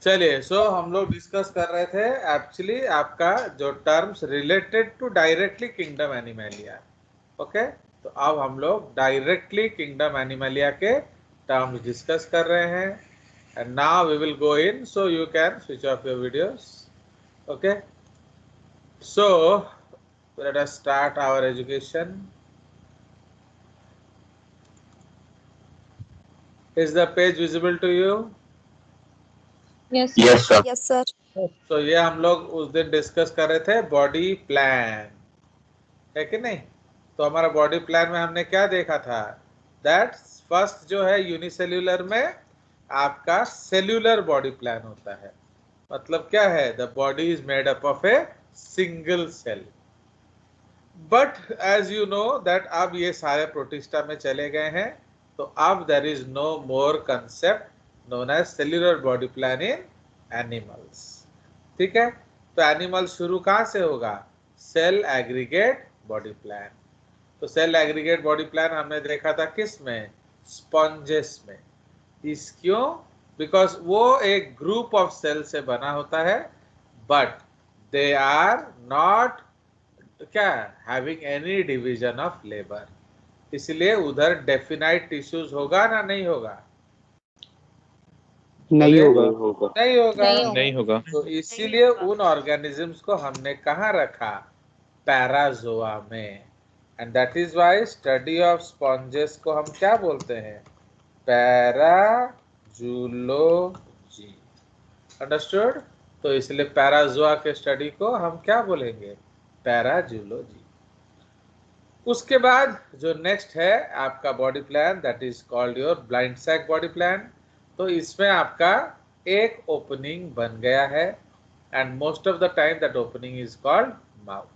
चलिए, सो हम लोग डिस्कस कर रहे थे एक्चुअली आपका जो terms related to directly kingdom animalia. Okay, तो अब हम लोग डायरेक्टली किंगडम एनिमलिया के टर्म्स डिस्कस कर रहे हैं। And now we will go in, so you can switch off your videos. Okay, so let us start our education. Is the page visible to you? Yes, Yes, sir. Yes, sir. तो ये हम लोग उस दिन discuss कर रहे थे body plan, है कि नहीं? तो हमारा बॉडी प्लान में हमने क्या देखा था? दैट फर्स्ट जो है यूनिसेल्यूलर में आपका सेल्यूलर बॉडी प्लान होता है। मतलब क्या है? The body is made up of a single cell. But as you know that अब ये सारे प्रोटिस्टा में चले गए हैं, तो अब there is no more concept known as cellular body plan in animals. ठीक है, तो एनिमल शुरू कहां से होगा? Cell aggregate body plan. तो सेल एग्रीगेट बॉडी प्लान हमने देखा था किस में? स्पॉन्जेस में। इस क्यों? बिकॉज वो एक ग्रुप ऑफ सेल से बना होता है, बट दे आर नॉट क्या having any division of labour, इसलिए उधर डेफिनाइट टिश्यूज होगा ना नहीं होगा? नहीं होगा। नहीं होगा। नहीं होगा। तो इसीलिए उन ऑर्गेनिजम्स को हमने कहाँ रखा? पैराजोआ में। And that is why study of sponges को हम क्या बोलते हैं? पैराजूलोजी। अंडरस्टूड? तो इसलिए पैराजोआ के स्टडी को हम क्या बोलेंगे? पैराजूलोजी। उसके बाद जो नेक्स्ट है आपका body plan, that is called your blind sac body plan. तो इसमें आपका एक ओपनिंग बन गया है, and most of the time that opening is called mouth.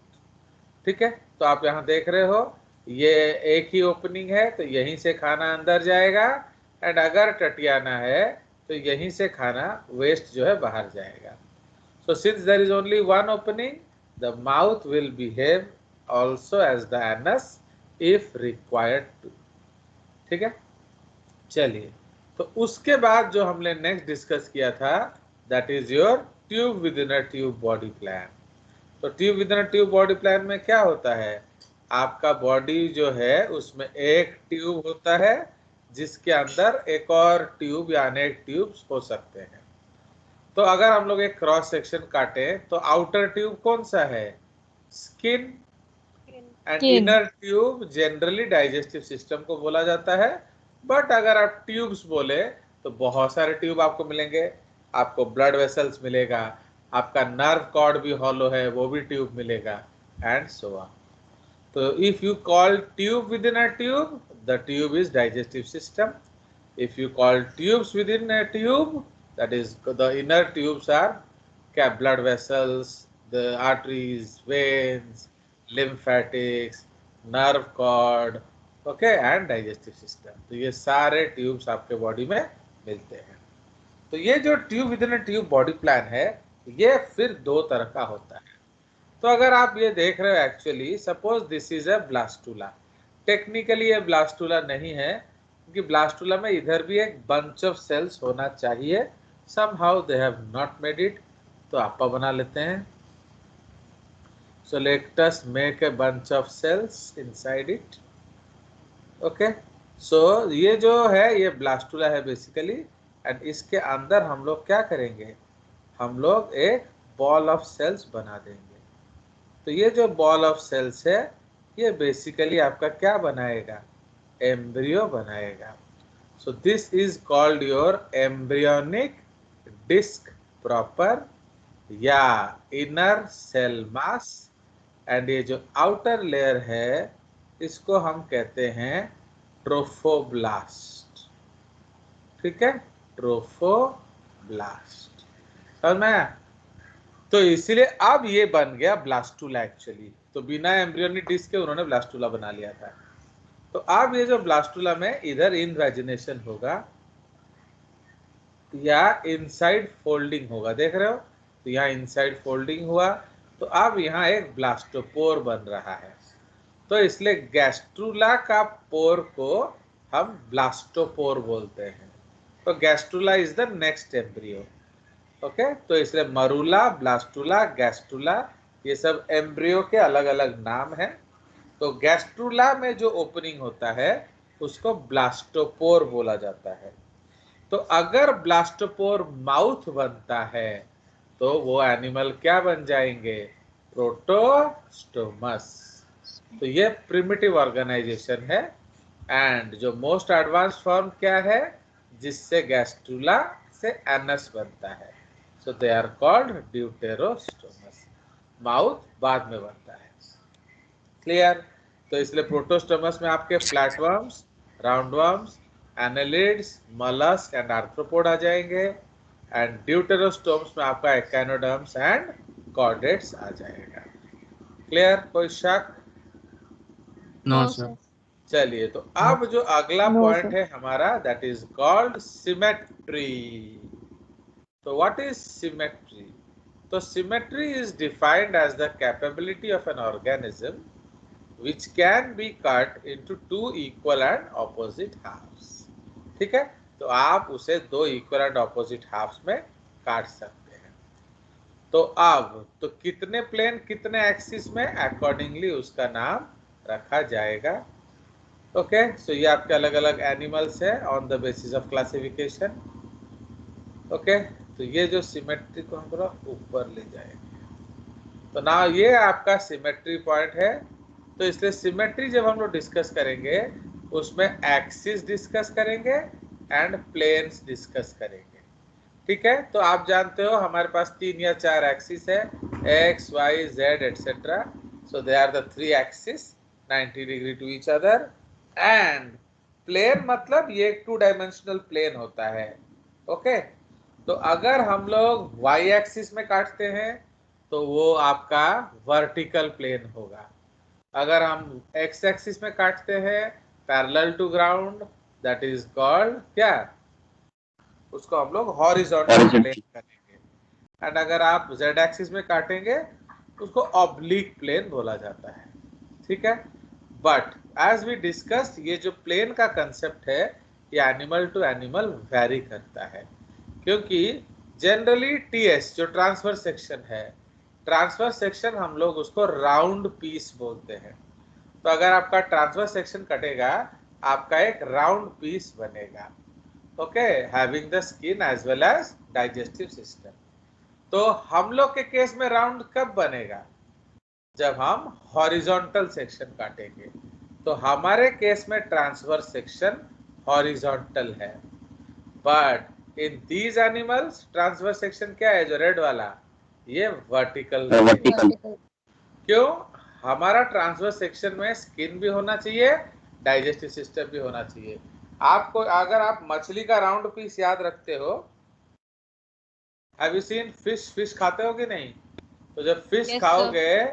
ठीक है, तो आप यहाँ देख रहे हो ये एक ही ओपनिंग है, तो यहीं से खाना अंदर जाएगा, एंड अगर टटियाना है तो यहीं से खाना वेस्ट जो है बाहर जाएगा। So since there is only one opening, the mouth will behave also as the anus if required to। ठीक है, चलिए, तो उसके बाद जो हमने नेक्स्ट डिस्कस किया था that is your tube within a tube body plan. तो tube within a tube body plan में क्या होता है? आपका बॉडी जो है उसमें एक ट्यूब होता है जिसके अंदर एक और ट्यूब या अनेक ट्यूब्स हो सकते हैं। तो अगर हम लोग एक क्रॉस सेक्शन काटें तो आउटर ट्यूब कौन सा है? Skin. And Skin. Inner tube generally digestive system को बोला जाता है, बट अगर आप ट्यूब्स बोले तो बहुत सारे ट्यूब आपको मिलेंगे। आपको ब्लड वेसल्स मिलेगा, आपका नर्व कॉर्ड भी हॉलो है, वो भी ट्यूब मिलेगा, एंड सो ऑन। तो if you call tube within a tube, the tube is digestive system. If you call tubes with in a tube, that is the inner tubes are क्या? blood vessels, the arteries, veins, lymphatics, nerve cord, okay, and digestive system। तो ये सारे tubes आपके body में मिलते हैं। तो ये जो tube with in tube body plan है, ये फिर दो तरह का होता है। तो अगर आप ये देख रहे हो, actually suppose this is a blastula. Technically ये ब्लास्टुला नहीं है, क्योंकि ब्लास्टुला में इधर भी एक बंच ऑफ सेल्स होना चाहिए। somehow they have not made it, तो आपा बना लेते हैं। so let us make a bunch of cells inside it। okay, so ये जो है ये ब्लास्टुला है बेसिकली, एंड इसके अंदर हम लोग क्या करेंगे? हम लोग एक बॉल ऑफ सेल्स बना देंगे। तो ये जो बॉल ऑफ सेल्स है ये बेसिकली आपका क्या बनाएगा? एम्ब्रियो बनाएगा। So this is called your embryonic disc proper या इनर सेल मास। एंड ये जो आउटर लेयर है इसको हम कहते हैं ट्रोफोब्लास्ट। ठीक है, ट्रोफोब्लास्ट। समझ में आया? तो इसीलिए अब ये बन गया ब्लास्टुला एक्चुअली। तो बिना एम्ब्रियोनिक डिस्क के उन्होंने ब्लास्टुला बना लिया था। तो अब ये जो ब्लास्टुला में इधर इनवेजिनेशन होगा या इनसाइड फोल्डिंग होगा, देख रहे हो? तो यहाँ इनसाइड फोल्डिंग हुआ, तो अब यहाँ एक ब्लास्टोपोर बन रहा है। तो इसलिए गैस्ट्रुला का पोर को हम ब्लास्टोपोर बोलते हैं। तो gastrula is the next embryo. Okay, तो इसलिए मरूला, ब्लास्टुला, गैस्ट्रुला ये सब एम्ब्रियो के अलग अलग नाम हैं। तो गैस्ट्रुला में जो ओपनिंग होता है उसको ब्लास्टोपोर बोला जाता है। तो अगर ब्लास्टोपोर माउथ बनता है तो वो एनिमल क्या बन जाएंगे? प्रोटोस्टोमस। तो ये प्रिमिटिव ऑर्गेनाइजेशन है। एंड जो मोस्ट एडवांस फॉर्म क्या है जिससे गैस्ट्रुला से एनस बनता है? सो दे आर कॉल्ड ड्यूटेरोस्टोमस। माउथ बाद में बनता है। क्लियर? तो इसलिए प्रोटोस्टोमस में आपके flatworms, roundworms, annelids, mollusc and arthropod आ जाएंगे। एंड ड्यूटेरोस्टोम्स में आपका एकाइनोडर्म्स एंड कॉर्डेट्स आ जाएगा। क्लियर? कोई शक? No No, sir. sir. चलिए, तो अब जो अगला No, पॉइंट sir. है हमारा दैट इज कॉल्ड सिमेट्री। तो व्हाट इज सिमेट्री? तो symmetry is defined as the capability of an organism which can be cut into two equal and opposite halves। ठीक है, तो आप उसे दो इक्वल एंड ऑपोजिट हाफ्स में काट सकते हैं। तो अब तो कितने प्लेन कितने एक्सिस में, अकॉर्डिंगली उसका नाम रखा जाएगा। ओके, सो ये आपके अलग अलग एनिमल्स है on the basis of classification. Okay, तो ये जो सिमेट्री को हम थोड़ा ऊपर ले जाएंगे, तो ना ये आपका सिमेट्री पॉइंट है। तो इसलिए सिमेट्री जब हम लोग डिस्कस करेंगे उसमें एक्सिस डिस्कस करेंगे एंड प्लेन्स डिस्कस करेंगे। ठीक है, तो आप जानते हो हमारे पास 3 या 4 एक्सिस है, X Y Z etcetera. So they are the 3 axis 90 degree to each other. And plane मतलब ये एक 2 डायमेंशनल प्लेन होता है। ओके, तो अगर हम लोग वाई एक्सिस में काटते हैं तो वो आपका वर्टिकल प्लेन होगा। अगर हम एक्स एक्सिस में काटते हैं parallel to ground, that is called क्या? उसको हम लोग हॉरिजॉन्टल प्लेन करेंगे। एंड अगर आप जेड एक्सिस में काटेंगे उसको ऑब्लिक प्लेन बोला जाता है। ठीक है, बट एज वी डिस्कस ये जो प्लेन का कंसेप्ट है ये एनिमल टू एनिमल वेरी करता है, क्योंकि जनरली टीएस जो ट्रांसफर सेक्शन है, ट्रांसफर सेक्शन हम लोग उसको राउंड पीस बोलते हैं। तो अगर आपका ट्रांसफर सेक्शन कटेगा आपका एक राउंड पीस बनेगा। Okay, having the skin as well as digestive system. तो हम लोग के केस में राउंड कब बनेगा? जब हम हॉरिजॉन्टल सेक्शन काटेंगे। तो हमारे केस में ट्रांसफर सेक्शन हॉरिजॉन्टल है, but in these animals transfer section क्या है जो रेड वाला, ये वर्टिकल। Vertical. क्यों? हमारा ट्रांसफर सेक्शन में स्किन भी होना चाहिए, डाइजेस्टिव सिस्टम भी होना चाहिए। आपको अगर आप मछली का राउंड पीस याद रखते हो, have you seen fish? Fish खाते हो कि नहीं? तो जब फिश Yes, sir. खाओगे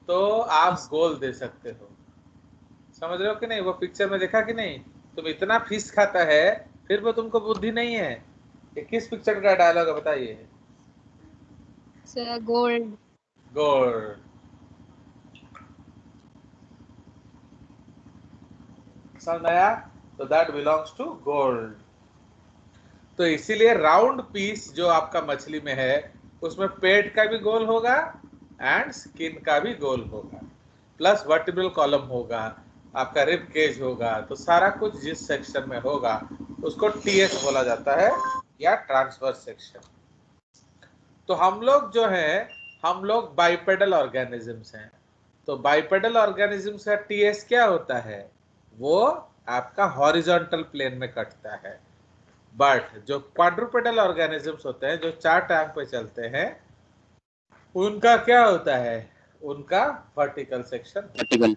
तो आप गोल दे सकते हो। समझ रहे हो कि नहीं? वो पिक्चर में देखा कि नहीं? तुम इतना फिश खाता है फिर वो तुमको बुद्धि नहीं है। ये किस पिक्चर का डायलॉग है बताइए? Sir, gold. गोल। समझ आया? तो दैट बिलोंग्स टू गोल्ड। तो इसीलिए राउंड पीस जो आपका मछली में है उसमें पेट का भी गोल होगा एंड स्किन का भी गोल होगा, प्लस वर्टिब्रल कॉलम होगा, आपका रिब केज होगा। तो सारा कुछ जिस सेक्शन में होगा उसको टीएस बोला जाता है या ट्रांसवर्स सेक्शन। तो हम लोग जो है हम लोग बाइपेडल ऑर्गेनिजम्स हैं। तो बाइपेडल ऑर्गेनिजम्स का टीएस क्या होता है? वो आपका हॉरिजॉन्टल प्लेन में कटता है। बट जो क्वाड्रुपेडल ऑर्गेनिजम्स होते हैं जो 4 टांग पे चलते हैं उनका क्या होता है? उनका वर्टिकल सेक्शन। वर्टिकल।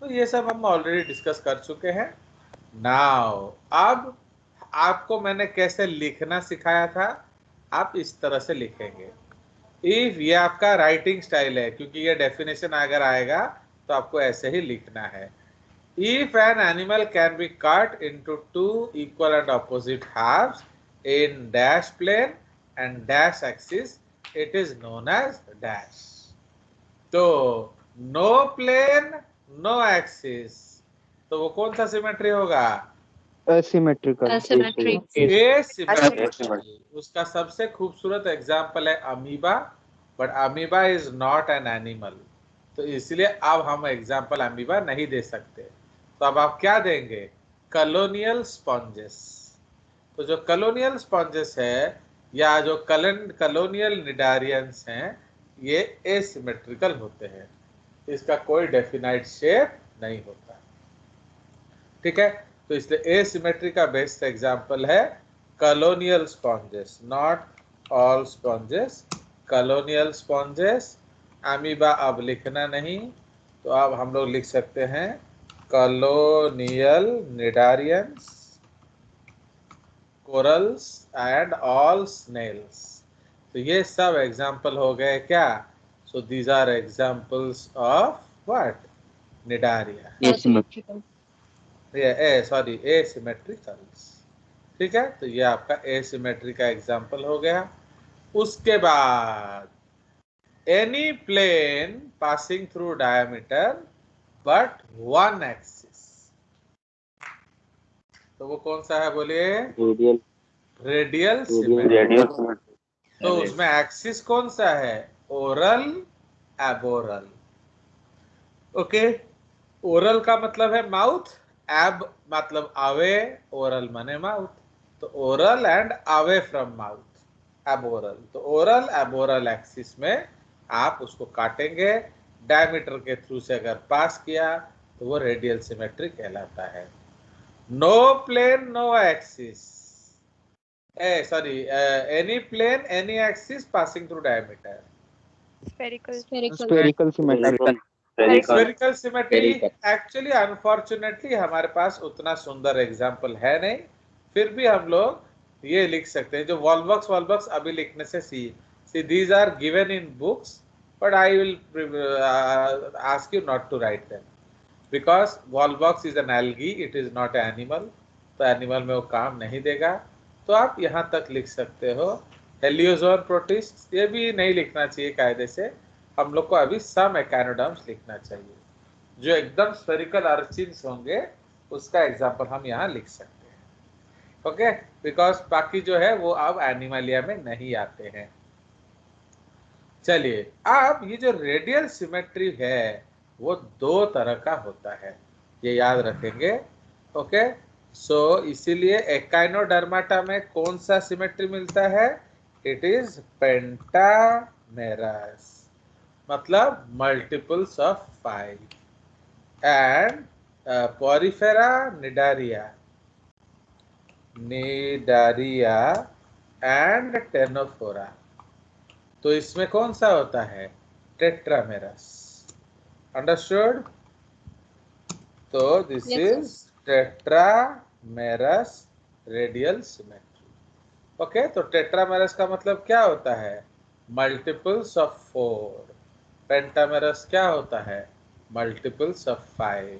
तो ये सब हम ऑलरेडी डिस्कस कर चुके हैं। नाउ अब आपको मैंने कैसे लिखना सिखाया था, आप इस तरह से लिखेंगे। इफ ये आपका राइटिंग स्टाइल है, क्योंकि ये डेफिनेशन अगर आएगा तो आपको ऐसे ही लिखना है। If an animal can be cut into 2 equal and opposite halves in dash plane and dash axis, it is known as dash. तो no plane, no axis, तो वो कौन सा सिमेट्री होगा? Asymmetrical. Asymmetric. एसिमेट्रिकल उसका सबसे खूबसूरत एग्जाम्पल है amoeba, but amoeba is not an animal, तो इसलिए अब हम एग्जाम्पल अमीबा नहीं दे सकते। तो अब आप क्या देंगे? Colonial sponges. तो जो कॉलोनियल स्पॉन्जेस है या जो कॉलोनियल निडारियंस हैं, ये एसिमेट्रिकल होते हैं, इसका कोई डेफिनाइट शेप नहीं होता। ठीक है, तो इसलिए एसिमेट्री का बेस्ट एग्जांपल है colonial sponges, not all sponges, colonial sponges. Amoeba अब लिखना नहीं, तो अब हम लोग लिख सकते हैं colonial cnidarians, corals and all snails. तो ये सब एग्जांपल हो गए क्या? So these are examples of what? Cnidaria. Asymmetrical. Sorry asymmetricals. ठीक है, तो ये आपका एसिमेट्री का एग्जांपल हो गया। उसके बाद any plane passing through diameter but one axis, तो वो कौन सा है बोलिए? Radial symmetry. तो उसमें एक्सिस कौन सा है? Oral, aboral. ओके, ओरल का मतलब है माउथ, एब मतलब अवे, ओरल माने माउथ, तो oral and away from mouth, aboral. तो ओरल एबोरल एक्सिस में आप उसको काटेंगे, डायमीटर के थ्रू से अगर पास किया तो वो रेडियल सिमेट्री कहलाता है। No plane no axis, any plane any axis passing through diameter, Spherical. Spherical symmetry. Spherical symmetry. Actually unfortunately हमारे पास उतना सुंदर एग्जांपल है नहीं, फिर भी हम लोग ये लिख सकते हैं। जो वॉल्वक्स अभी लिखने से see these are given in books, but I will ask you not to write them because volvox is an algae, it is not animal, तो एनिमल में वो काम नहीं देगा। तो आप यहाँ तक लिख सकते हो। हेलियोजोन प्रोटिस्ट ये भी नहीं लिखना चाहिए कायदे से, हम लोग को अभी सम एकानोडर्म्स लिखना चाहिए। जो एकदम स्फेरिकल अर्चिन्स होंगे उसका एग्जांपल हम यहाँ लिख सकते हैं। ओके, बिकॉज बाकी जो है वो अब एनिमलिया में नहीं आते हैं। चलिए, अब ये जो रेडियल सिमेट्री है वो दो तरह का होता है, ये याद रखेंगे। ओके, सो इसीलिए एकाइनोडर्माटा में कौन सा सिमेट्री मिलता है? इट इज पेंटामेरस, मतलब multiples of 5, and porifera cnidaria and ctenophora, तो इसमें कौन सा होता है? टेट्रामेरस। अंडरस्टूड? तो this is tetramerous radial symmetry. Okay, तो टेट्रामेरस का मतलब क्या होता है? Multiples of 4। पेंटामेरस क्या होता है? Multiples of 5।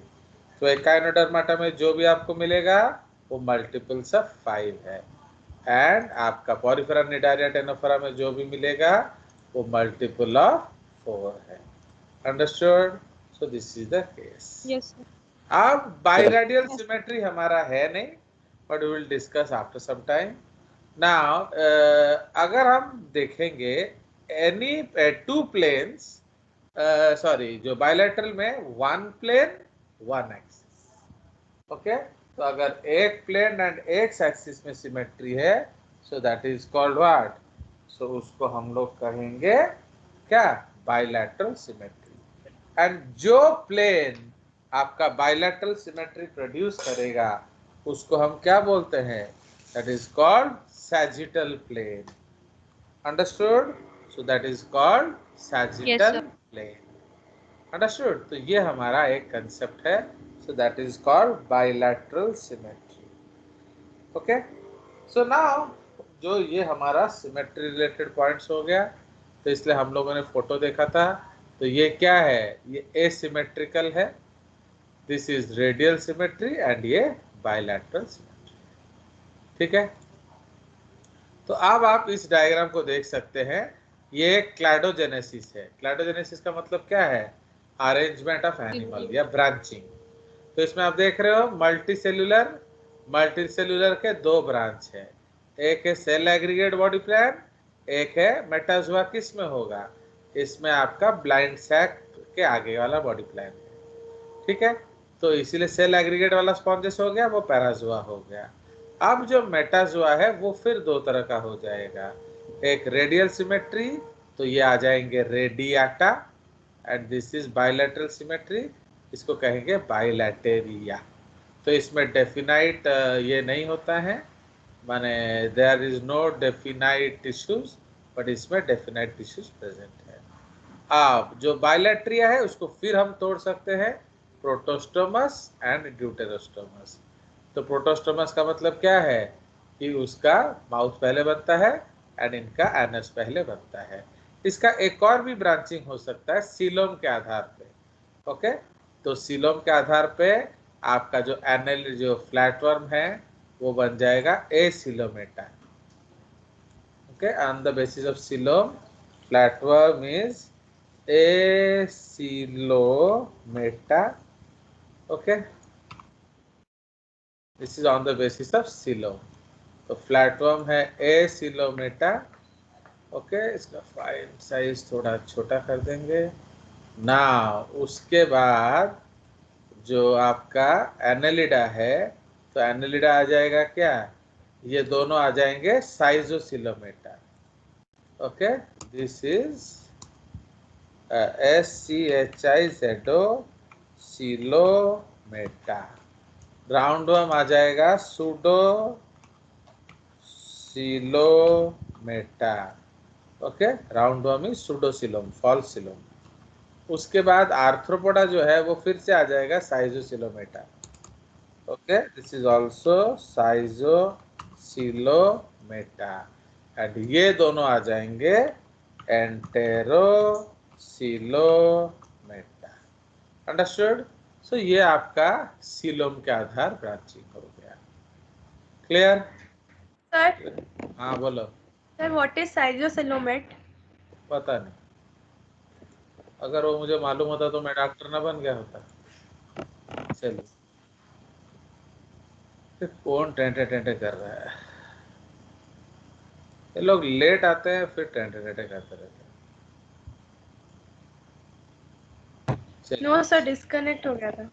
तो एकाइनोडर्माटा में जो भी आपको मिलेगा वो मल्टीपल्स ऑफ 5 है, एंड आपका पोरिफेरा निडारिया टेनोफोरा में जो भी मिलेगा वो मल्टीपल ऑफ 4 है। Understood? So this is the case. Yes, sir. अब बाइरेडियल सिमेट्री हमारा है नहीं, but we will discuss after some time. Now अगर हम देखेंगे एनी टू प्लेन्स, जो बाइलेटरल में one plane one axis. Okay, तो अगर एक प्लेन एंड एक एक्सिस में सिमेट्री है, so that is called what? So उसको हम लोग कहेंगे क्या? Bilateral symmetry. एंड जो प्लेन आपका बाइलेटरल सिमेट्री प्रोड्यूस करेगा उसको हम क्या बोलते हैं? That is called sagittal plane. Understood? So that is called sagittal plane. Understood? तो ये हमारा एक कंसेप्ट है। So that is called bilateral symmetry. Okay, so now जो ये हमारा सिमेट्री रिलेटेड पॉइंट्स हो गया, तो इसलिए हम लोगों ने फोटो देखा था। तो ये क्या है? ये एसिमेट्रिकल है, this is radial symmetry, and ये बाइलेटरल सिमेट्री। ठीक है, तो अब आप इस डायग्राम को देख सकते हैं। ये क्लैडोजेनेसिस है। क्लैडोजेनेसिस का मतलब क्या है? अरेंजमेंट ऑफ एनिमल या ब्रांचिंग। तो इसमें आप देख रहे हो मल्टी सेल्यूलर मल्टीसेल्यूलर के दो ब्रांच है, एक है सेल एग्रीगेट बॉडी प्लान, एक है मेटाजोआ। किस में होगा? इसमें आपका ब्लाइंड सैक के आगे वाला बॉडी प्लान है, ठीक है। तो इसीलिए सेल एग्रीगेट वाला स्पॉन्जेस हो गया, वो पैराजोआ हो गया। अब जो मेटाजोआ है वो फिर दो तरह का हो जाएगा, एक रेडियल सिमेट्री, तो ये आ जाएंगे radiata, and this is bilateral symmetry, इसको कहेंगे बायलैटेरिया। तो इसमें डेफिनाइट ये नहीं होता है, माने there is no definite tissues, but इसमें डेफिनाइट टिश्यूज प्रेजेंट है। अब जो बायलैट्रिया है उसको फिर हम तोड़ सकते हैं, प्रोटोस्टोमस एंड ड्यूटेरोस्टोमस। तो प्रोटोस्टोमस का मतलब क्या है कि उसका माउथ पहले बनता है एंड इनका एनस पहले बनता है। इसका एक और भी ब्रांचिंग हो सकता है सीलोम के आधार पे, ओके। तो सीलोम के आधार पे आपका जो एनल जो फ्लैटवर्म है वो बन जाएगा acoelomata, okay. On the basis of coelom flatworm is acoelomata, okay. This is on the basis of coelom. तो फ्लैटवर्म है एसिलोमेटा, ओके। इसका फाइल साइज थोड़ा छोटा कर देंगे ना। उसके बाद जो आपका एनेलिडा है, तो एनेलिडा आ जाएगा क्या, ये दोनों आ जाएंगे schizocoelomata, okay. This is SCHIZO coelomata. Roundworm आ जाएगा pseudocoelomata, okay. Roundworm is pseudocoelom, false coelom. उसके बाद आर्थ्रोपोडा जो है वो फिर से आ जाएगा schizocoelomata, okay. This is also schizocoelomata, and ये दोनों आ जाएंगे एंटेरोसिलोमेटा। अंडरस्टूड? सो ये आपका सिलोम के आधार ब्रांचिंग हो गया। क्लियर? सर हाँ बोलो। Sir what is schizocoelomate? पता नहीं, अगर वो मुझे मालूम होता तो मैं डॉक्टर ना बन गया होता। चलिए, कौन टेंटे टेंटे कर रहा है? ये लोग लेट आते हैं फिर टेंटे टेंटे करते रहते हैं। नो सर, डिस्कनेक्ट हो गया था।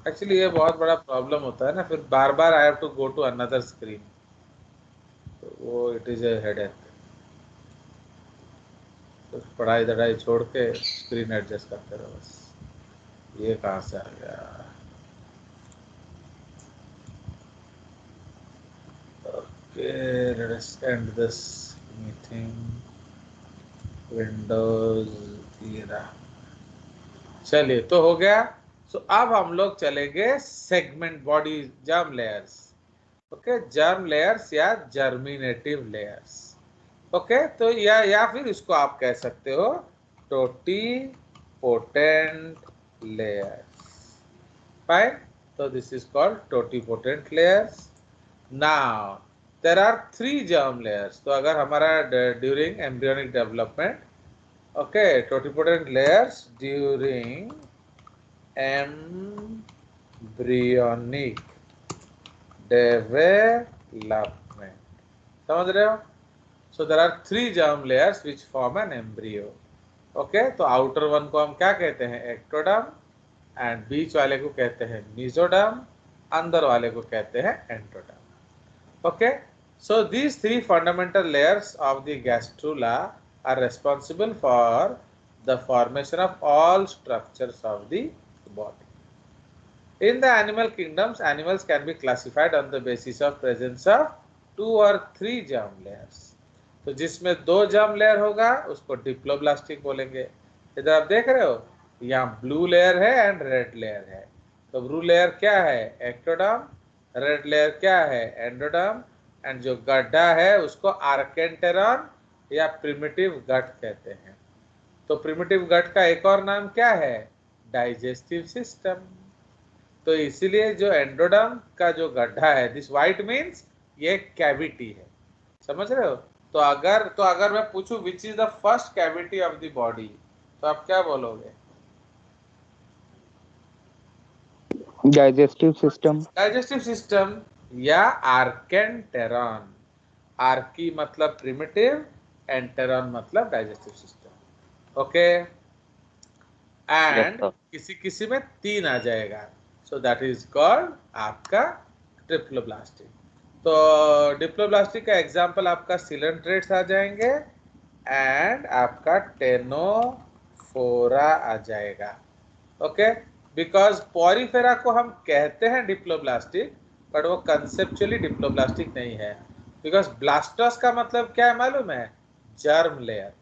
एक्चुअली ये बहुत बड़ा प्रॉब्लम होता है ना, फिर बार बार I have to go to another screen, तो वो इट इज ए हेडेक। तो पढ़ाई दढ़ाई छोड़ के स्क्रीन एडजस्ट करते रहो बस। ये कहाँ से आ गया? Okay, let us and this meeting. Windows 13। चलिए, तो हो गया। सो अब हम लोग चलेंगे segment body germ layers, okay. Germ layers या जर्मिनेटिव लेयर्स, ओके। तो या फिर इसको आप कह सकते हो टोटी पोटेंट लेयर्स, फाइन। तो this is called totipotent layers. Now there are 3 germ layers. तो अगर हमारा during embryonic development, okay, totipotent layers during embryonic development, समझ रहे हो? So there are 3 germ layers which form an embryo, okay. तो outer one को हम क्या कहते हैं? एक्टोडर्म, एंड बीच वाले को कहते हैं मीजोडर्म, अंदर वाले को कहते हैं endoderm, okay. So these 3 fundamental layers of the gastrula are responsible for the formation of all structures of the body. In the animal kingdoms, animals can be classified on the basis of presence of 2 or 3 germ layers. तो जिसमें 2 germ layer होगा उसको diploblastic बोलेंगे। इधर आप देख रहे हो, यहाँ ब्लू लेयर है एंड रेड लेयर है। तो ब्लू लेयर क्या है? एक्टोडर्म। रेड लेयर क्या है? एंडोडर्म। एंड जो गड्ढा है उसको आर्केंटेरॉन या प्रिमिटिव गट कहते हैं। तो प्रिमिटिव गट का एक और नाम क्या है? Digestive system. तो इसीलिए जो एंडोडर्म का जो गड्ढा है, दिस व्हाइट मीन्स ये कैविटी है, समझ रहे हो? तो अगर मैं पूछूं which is the first cavity of the body, तो आप क्या बोलोगे? Digestive system. Digestive system. या आर्केंटेरॉन। आर्की मतलब प्रिमिटिव, एंटेरॉन मतलब डाइजेस्टिव सिस्टम। ओके, एंड किसी किसी में 3 आ जाएगा, सो दैट इज कॉल्ड आपका डिप्लोब्लास्टिक। तो डिप्लोब्लास्टिक का एग्जांपल आपका सिलेंट्रेट्स आ जाएंगे एंड आपका टेनोफोरा आ जाएगा। ओके, बिकॉज पॉरीफेरा को हम कहते हैं डिप्लोब्लास्टिक, बट वो कंसेप्चुअली डिप्लोब्लास्टिक नहीं है, बिकॉज ब्लास्टस का मतलब क्या है मालूम है? जर्म लेयर,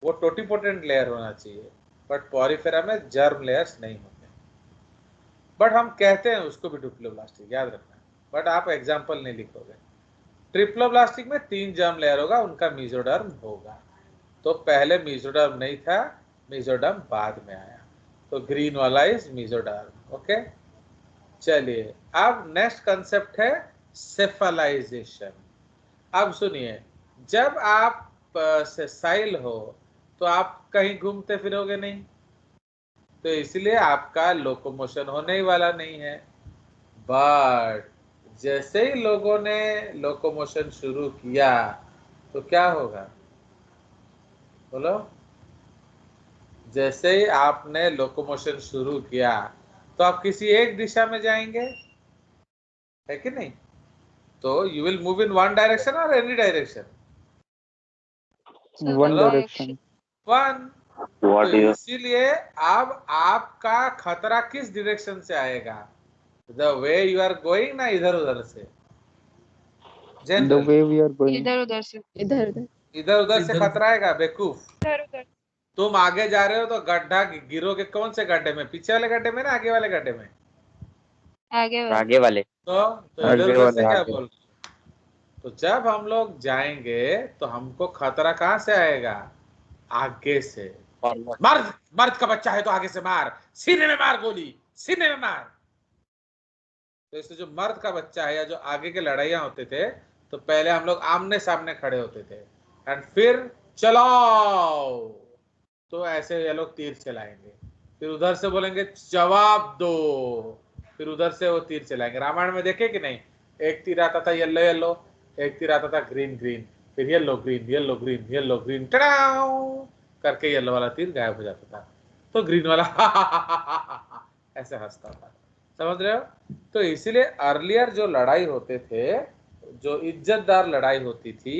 वो टोटीपोटेंट लेयर होना चाहिए, बट पॉरीफेरा में जर्म लेयर्स नहीं होते, बट हम कहते हैं उसको भी डिप्लोब्लास्टिक, याद रखना। बट आप एग्जाम्पल नहीं लिखोगे। ट्रिप्लोब्लास्टिक में 3 जर्म लेयर होगा, उनका मेसोडर्म होगा। तो पहले मेसोडर्म नहीं था, मेसोडर्म बाद में आया, तो ग्रीन वाला इज मेसोडर्म। ओके, चलिए अब नेक्स्ट कंसेप्ट है सेफलाइजेशन। अब सुनिए, जब आप सेसाइल हो तो आप कहीं घूमते फिरोगे नहीं, तो इसलिए आपका लोकोमोशन होने ही वाला नहीं है। बट जैसे ही लोगों ने लोकोमोशन शुरू किया तो क्या होगा? बोलो। जैसे ही आपने लोकोमोशन शुरू किया तो आप किसी एक दिशा में जाएंगे, है कि नहीं? तो you will move in one direction और any direction? One direction. One. तो इसीलिए अब आपका खतरा किस डायरेक्शन से आएगा? The way you are going ना, इधर उधर से। The way we are going, इधर उधर से, इधर उधर, इधर उधर से खतरा आएगा बेवकूफ। इधर उधर। तुम आगे जा रहे हो तो गड्ढा गिरोगे, कौन से गड्ढे में? पीछे वाले गड्ढे में ना आगे वाले गड्ढे में? आगे वाले। तो इधर उधर से क्या बोल? तो जब हम लोग जाएंगे तो हमको खतरा कहां से आएगा? आगे से। मर्द, मर्द का बच्चा है तो आगे से मार, सीने में मार गोली, सीने में मार। तो इससे जो मर्द का बच्चा है या जो आगे के लड़ाइयां होते थे, तो पहले हम लोग आमने सामने खड़े होते थे एंड फिर चलाओ, तो ऐसे ये लोग तीर चलाएंगे, फिर उधर से बोलेंगे जवाब दो, फिर उधर से वो तीर चलाएंगे। रामायण में देखे कि नहीं? एक तीर आता था येलो येलो, एक तीर आता था ग्रीन ग्रीन, फिर yellow green yellow green yellow green, टड़ाऊ करके येलो वाला तीर गायब हो जाता था, तो ग्रीन वाला ऐसे हंसता था। समझ रहे हो? तो इसीलिए अर्लियर जो लड़ाई होते थे, जो इज्जतदार लड़ाई होती थी,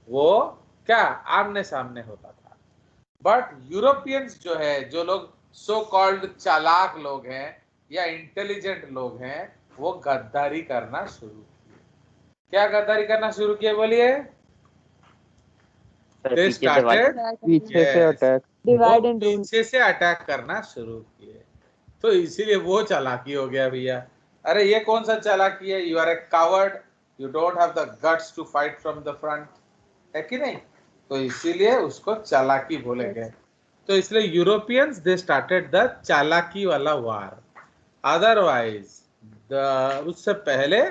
वो क्या आमने सामने होता था। बट यूरोपियंस जो है, जो लोग सो कॉल्ड चालाक लोग हैं या इंटेलिजेंट लोग हैं, वो गद्दारी करना शुरू किए। क्या गद्दारी करना शुरू किए बोलिए? They started, पीछे से अटैक, डिवाइड एंड रूल। पीछे से अटैक करना शुरू किए, तो इसीलिए वो चालाकी हो गया भैया। अरे ये कौन सा चालाकी है? You are a coward, you don't have the guts to fight from the front, है कि नहीं? तो इसीलिए उसको चालाकी बोले गए। तो इसलिए यूरोपियंस दे स्टार्टेड द चालाकी वाला वार। अदरवाइज उससे पहले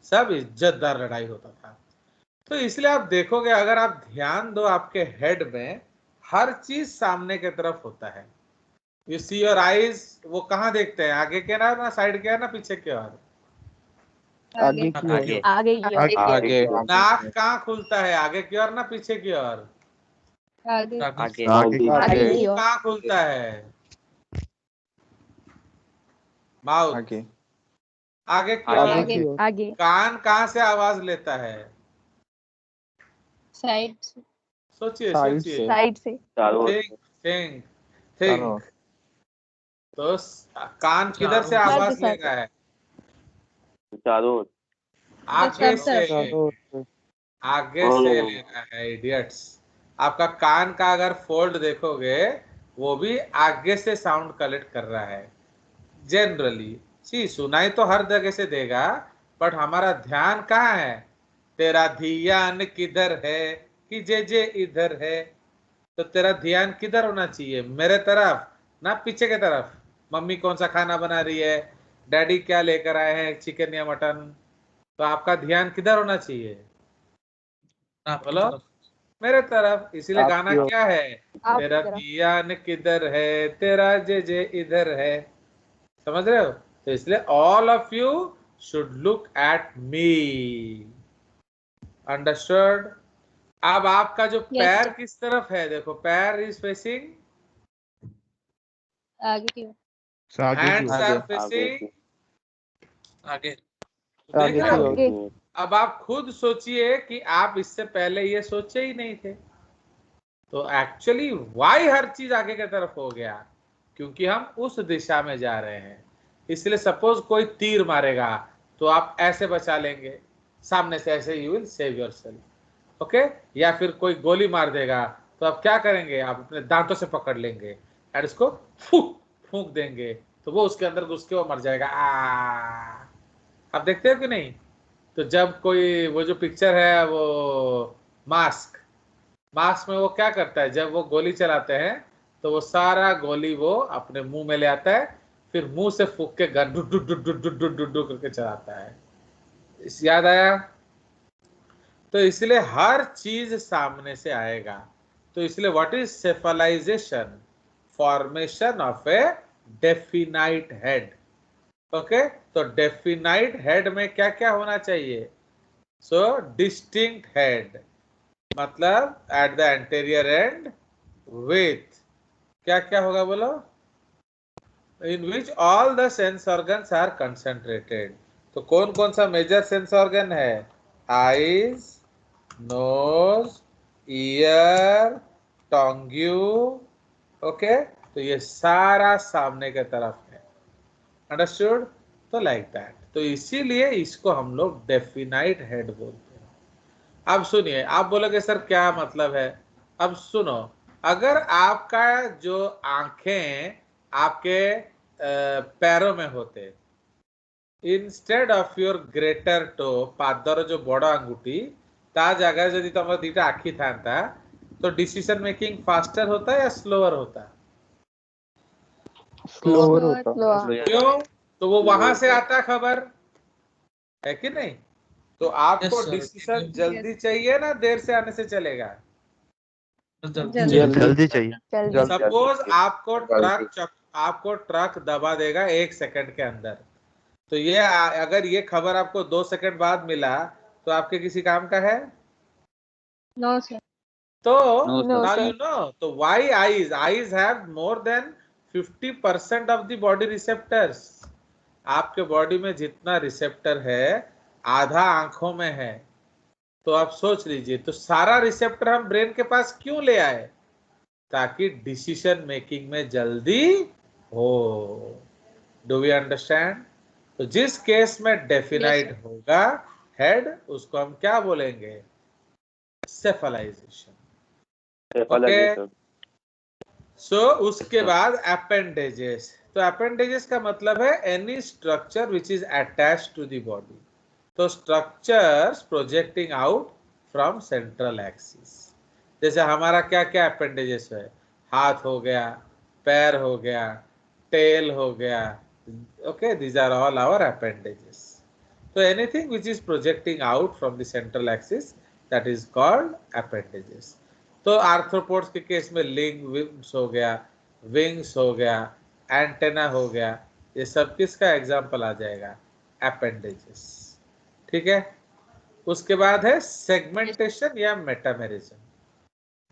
सब इज्जतदार लड़ाई होता था। तो इसलिए आप देखोगे, अगर आप ध्यान दो, आपके हेड में हर चीज सामने की तरफ होता है। यू सी योर आईज, वो कहाँ देखते हैं? आगे के ना साइड के ना पीछे की ओर? आगे की ओर, आगे की ओर। आगे, नाक कहाँ खुलता है? आगे की ओर ना पीछे की ओर? आगे मुंह कहाँ खुलता है? माउथ आगे, आगे की ओर। आगे कान कहाँ से आवाज लेता है? साइड सोचिए साइड सोचिए, से, साइड से। Think think think. तो कान किधर से चारों आवाज दिशा लेगा है? चारों आगे से, चारों से, आगे से लेना है इडियट्स। आपका कान का अगर फोल्ड देखोगे, वो भी आगे से साउंड कलेक्ट कर रहा है जनरली। सी सुनाई तो हर जगह से देगा, बट हमारा ध्यान कहाँ है? तेरा ध्यान किधर है कि जे इधर है। तो तेरा ध्यान किधर होना चाहिए? मेरे तरफ ना पीछे की तरफ। मम्मी कौन सा खाना बना रही है, डैडी क्या लेकर आए हैं, चिकन या मटन। तो आपका ध्यान किधर होना चाहिए? बोलो। मेरे तरफ। इसीलिए गाना क्या है? तेरा ध्यान किधर है, तेरा जे इधर है। समझ रहे हो? तो इसलिए all of you should look at me. Understood? अब आपका जो पैर किस तरफ है, देखो पैर is facing आगे की ओर। hands आगे। are facing आगे, आगे देख रहे हो? की ओर। अब आप खुद सोचिए कि आप इससे पहले ये सोचे ही नहीं थे, तो एक्चुअली वाई हर चीज आगे की तरफ हो गया, क्योंकि हम उस दिशा में जा रहे हैं। इसलिए सपोज कोई तीर मारेगा तो आप ऐसे बचा लेंगे सामने से, ऐसे you will save yourself, okay. या फिर कोई गोली मार देगा तो आप क्या करेंगे, आप अपने दांतों से पकड़ लेंगे और इसको फूंक देंगे, तो वो उसके अंदर घुस के वो मर जाएगा। आप देखते हो कि नहीं? तो जब कोई वो जो पिक्चर है वो मास्क में वो क्या करता है, जब वो गोली चलाते हैं तो वो सारा गोली वो अपने मुंह में ले आता है, फिर मुंह से फूंक के gun dude dude dude dude dude dude dude करके चलाता है। इस याद आया? तो इसलिए हर चीज सामने से आएगा। तो इसलिए what is cephalization? Formation of a definite head. Okay, तो डेफिनाइट हेड में क्या क्या होना चाहिए? सो डिस्टिंक्ट हेड, मतलब at the anterior end with क्या क्या होगा बोलो? In which all the sense organs are concentrated. तो कौन कौन सा मेजर सेंस ऑर्गन है? Eyes, nose, ear, tongue, okay. तो ये सारा सामने के तरफ है। अंडरस्टूड? तो लाइक दैट, तो इसीलिए इसको हम लोग डेफिनाइट हेड बोलते हैं। अब सुनिए, आप बोलोगे सर क्या मतलब है? अब सुनो, अगर आपका जो आंखें आपके पैरों में होते, instead of your greater toe, पादर जो बड़ आंगुठी ता जगह यदि तुम दीटा आखि था तो डिसीजन मेकिंग फास्टर होता है या स्लोअर होता? स्लोअर होता। क्यों? तो वो वहां से आता खबर है कि नहीं? तो आपको डिसीजन जल्दी चाहिए ना देर से आने से चलेगा? जल्दी चाहिए। सपोज आपको ट्रक दबा देगा 1 सेकंड के अंदर, तो ये अगर ये खबर आपको 2 सेकंड बाद मिला तो आपके किसी काम का है? No sir. तो No, now sir. you know, तो why eyes have more than 50% of the body receptors। आपके बॉडी में जितना रिसेप्टर है आधा आंखों में है। तो आप सोच लीजिए, तो सारा रिसेप्टर हम ब्रेन के पास क्यों ले आए? ताकि डिसीजन मेकिंग में जल्दी हो। Do we understand? तो जिस केस में डेफिनाइट होगा हेड, उसको हम क्या बोलेंगे? सेफलाइजेशन। ओके, सो उसके बाद अपेंडेजेस। तो अपेंडेजेस का मतलब है any structure which is attached to the body. तो structures projecting out from central axis. जैसे हमारा क्या क्या अपेंडेजेस है? हाथ हो गया, पैर हो गया, टेल हो गया, okay, these are all our appendages. तो anything which is projecting out from the central axis that is called appendages. तो आर्थ्रोपोड्स के केस में लिंग्स हो गया, विंग्स हो गया, एंटेना हो गया, ये सब किसका एग्जाम्पल आ जाएगा? अपेंडेजेस। ठीक है। उसके बाद है सेगमेंटेशन या मेटामेरिज्म।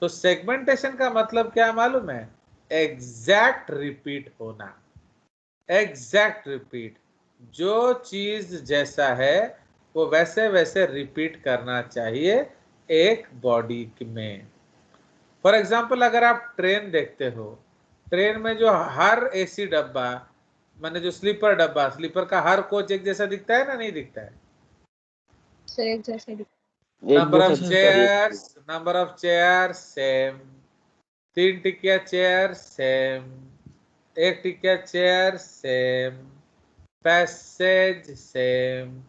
तो सेगमेंटेशन का मतलब क्या मालूम है? एग्जैक्ट रिपीट होना। एग्जैक्ट रिपीट, जो चीज जैसा है वो वैसे वैसे रिपीट करना चाहिए एक बॉडी में। फॉर एग्जाम्पल, अगर आप ट्रेन देखते हो, ट्रेन में जो हर एसी डब्बा, माने जो स्लीपर डब्बा, स्लीपर का हर कोच एक जैसा दिखता है ना? नहीं दिखता है? सर एक जैसे नंबर ऑफ चेयर्स सेम, 3 टिकिया चेयर सेम, 1 टिकिया chair same, passage same,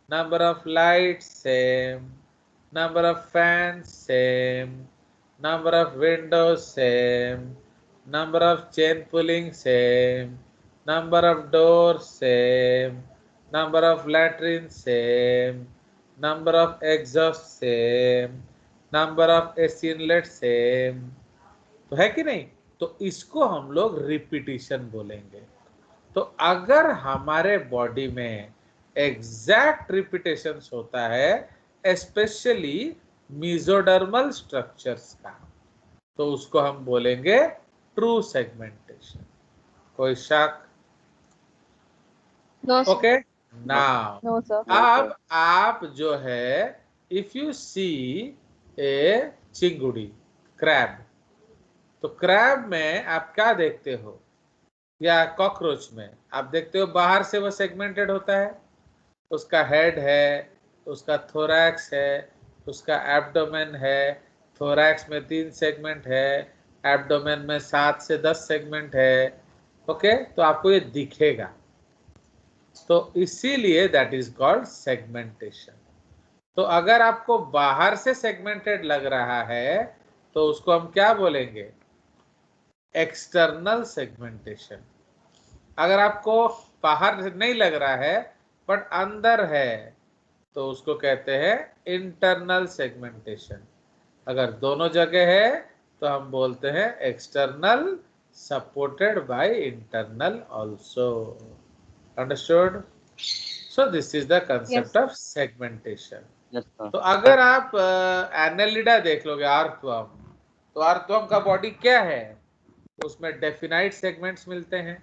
number of light same, number of fan same, number of windows same, number of chain pulling same, number of doors same, number of latrines same, number of exhaust same, number of AC inlet same। तो है कि नहीं? तो इसको हम लोग repetition बोलेंगे। तो अगर हमारे बॉडी में एग्जैक्ट रिपीटेशंस होता है स्पेशली मीजोडर्मल स्ट्रक्चर्स का, तो उसको हम बोलेंगे ट्रू सेगमेंटेशन। कोई शक? No sir. Okay now no sir. अब आप जो है इफ यू सी ए चिंगुड़ी क्रैब, तो क्रैब में आप क्या देखते हो, या कॉकरोच में आप देखते हो बाहर से वो सेगमेंटेड होता है, उसका हेड है, उसका थोरैक्स है, उसका एब्डोमेन है, थोरैक्स में 3 सेगमेंट है, एब्डोमेन में 7 से 10 सेगमेंट है। ओके, तो आपको ये दिखेगा, तो इसीलिए दैट इज कॉल्ड सेगमेंटेशन। तो अगर आपको बाहर से सेगमेंटेड लग रहा है तो उसको हम क्या बोलेंगे, एक्सटर्नल सेगमेंटेशन। अगर आपको बाहर नहीं लग रहा है बट अंदर है तो उसको कहते हैं इंटरनल सेगमेंटेशन। अगर दोनों जगह है तो हम बोलते हैं external supported by internal also. Understood? So this is the concept of segmentation. Yes, sir. तो अगर आप एनेलिडा देख लोगे, अर्थवर्म, तो अर्थवर्म का बॉडी क्या है, उसमें डेफिनाइट सेगमेंट्स मिलते हैं,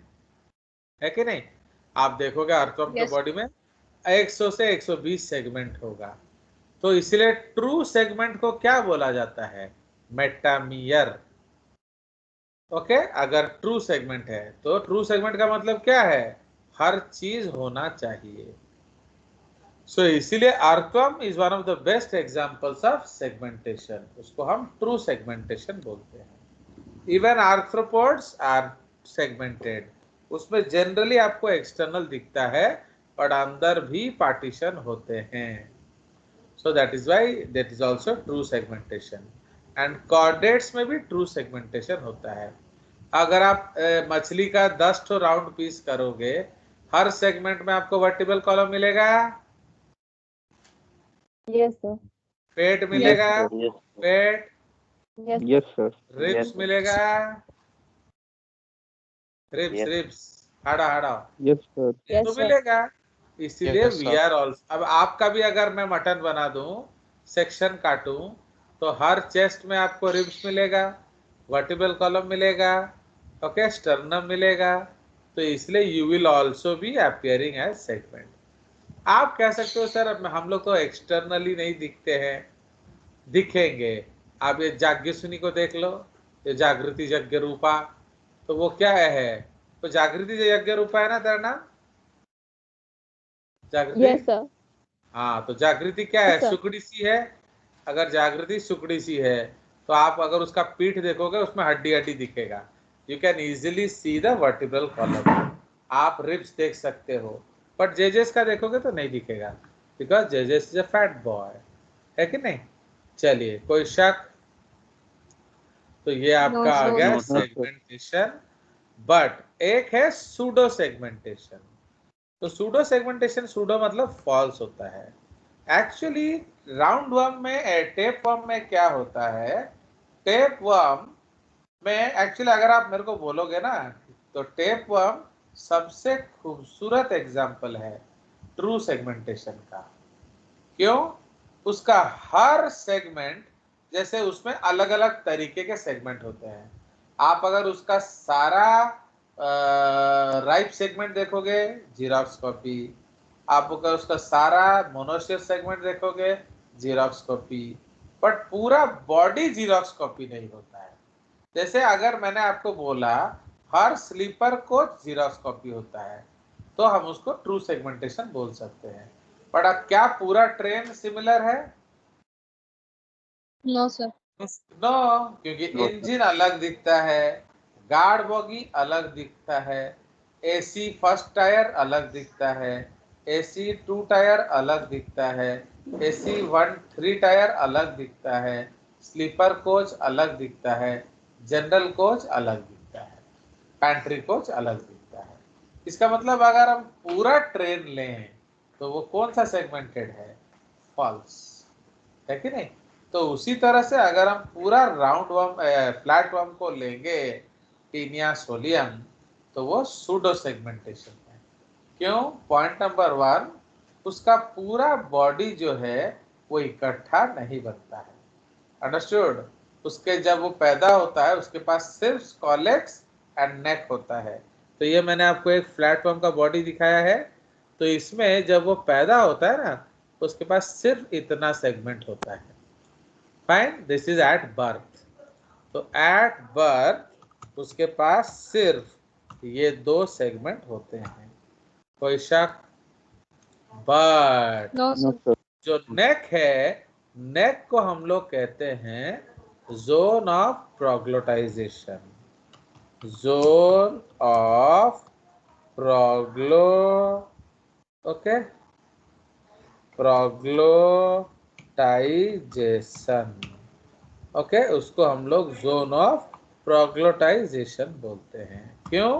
है कि नहीं? आप देखोगे अर्थवर्म के Yes. बॉडी में 100 से 120 सेगमेंट होगा, तो इसलिए ट्रू सेगमेंट को क्या बोला जाता है, मेटामियर। ओके, अगर ट्रू सेगमेंट है तो ट्रू सेगमेंट का मतलब क्या है, हर चीज होना चाहिए। सो इसीलिए earthworm is one of the best examples of segmentation, उसको हम ट्रू सेगमेंटेशन बोलते हैं। इवन आर्थ्रोपोड्स आर सेगमेंटेड, उसमें जनरली आपको एक्सटर्नल दिखता है पर अंदर भी पार्टीशन होते हैं। सो that is why that is also true segmentation. And chordates में भी ट्रू सेगमेंटेशन होता है। अगर आप मछली का 10 ठो राउंड पीस करोगे, हर सेगमेंट में आपको वर्टिबल कॉलम मिलेगा, यस सर। पेट मिलेगा, Yes, sir. पेट, यस सर। Ribs Yes. मिलेगा, रिब्स Yes. रिब्स, हाड़ा हाड़ा, यस सर। ये तो Yes, sir. मिलेगा। इसीलिए Yes, sir. We are also, अब आपका भी अगर मैं मटन बना दूं, सेक्शन काटूं, तो हर चेस्ट में आपको रिब्स मिलेगा, वर्टिबल कॉलम मिलेगा, ओके, स्टर्नम मिलेगा, तो इसलिए you will also be appearing as segment. आप कह सकते हो सर अब हम लोग तो एक्सटर्नली नहीं दिखते हैं, दिखेंगे। आप ये जाग्ञसुनी को देख लो, ये जागृति यज्ञ रूपा, तो वो क्या है, तो जागृति यज्ञ रूपा है ना तेरा नाम, जागृति? Yes sir. हाँ, तो जागृति क्या है, Yes, sir. सुकड़ी सी है। अगर जागृति सुकड़ी सी है तो आप अगर उसका पीठ देखोगे उसमें हड्डी हड्डी दिखेगा, you can easily see the vertebral column. आप रिब्स देख सकते हो, बट जेजेस का देखोगे तो नहीं दिखेगा, बिकॉज जेजेस इज अ फैट बॉय, है कि नहीं? चलिए, कोई शक? तो ये आपका आ sir. गया No, sir. सेगमेंटेशन। बट एक है सूडो सेगमेंटेशन। तो सूडो सेगमेंटेशन, सूडो मतलब फॉल्स होता है। एक्चुअली राउंड वर्म में, टेप वर्म में क्या होता है, टेप वर्म में एक्चुअली अगर आप मेरे को बोलोगे ना, तो टेप वर्म सबसे खूबसूरत एग्जाम्पल है ट्रू सेगमेंटेशन का। क्यों? उसका हर सेगमेंट, जैसे उसमें अलग अलग तरीके के सेगमेंट होते हैं। आप अगर उसका सारा राइट सेगमेंट देखोगे, जीरोक्स कॉपी। आप अगर उसका सारा मोनोशियस सेगमेंट देखोगे, जीरोक्स कॉपी। बट पूरा बॉडी जीरोक्स कॉपी नहीं होता है। जैसे अगर मैंने आपको बोला हर स्लीपर को जीरोक्स कॉपी होता है, तो हम उसको ट्रू सेगमेंटेशन बोल सकते हैं। बट अब क्या पूरा ट्रेन सिमिलर है? No, sir. नो, क्योंकि No, sir. इंजन अलग दिखता है, गार्ड बॉगी अलग दिखता है, एसी फर्स्ट टायर अलग दिखता है, एसी 2 टायर अलग दिखता है, एसी 1 3 टायर अलग दिखता है, स्लीपर कोच अलग दिखता है, जनरल कोच अलग दिखता है, पैंट्री कोच अलग दिखता है। इसका मतलब अगर हम पूरा ट्रेन लें तो वो कौन सा सेगमेंटेड है, फॉल्स, है कि नहीं? तो उसी तरह से अगर हम पूरा राउंड वर्म, फ्लैट वर्म को लेंगे, टीनिया सोलियम, तो वो सूडो सेगमेंटेशन है। क्यों? पॉइंट नंबर 1, उसका पूरा बॉडी जो है वो इकट्ठा नहीं बनता है। अंडरस्टूड? उसके जब वो पैदा होता है उसके पास सिर्फ स्कॉलेक्स एंड नेक होता है। तो ये मैंने आपको एक फ्लैटफॉर्म का बॉडी दिखाया है। तो इसमें जब वो पैदा होता है ना उसके पास सिर्फ इतना सेगमेंट होता है। Fine, this is at birth. तो एट बर्थ उसके पास सिर्फ ये 2 सेगमेंट होते हैं। कोई शक? But no no sir. Sir. जो नेक है, नेक को हम लोग कहते हैं zone of proglottization. Zone of proglo okay proglottization. Okay, उसको हम लोग जोन ऑफ प्रोग्लोटाइजेशन बोलते हैं। क्यों?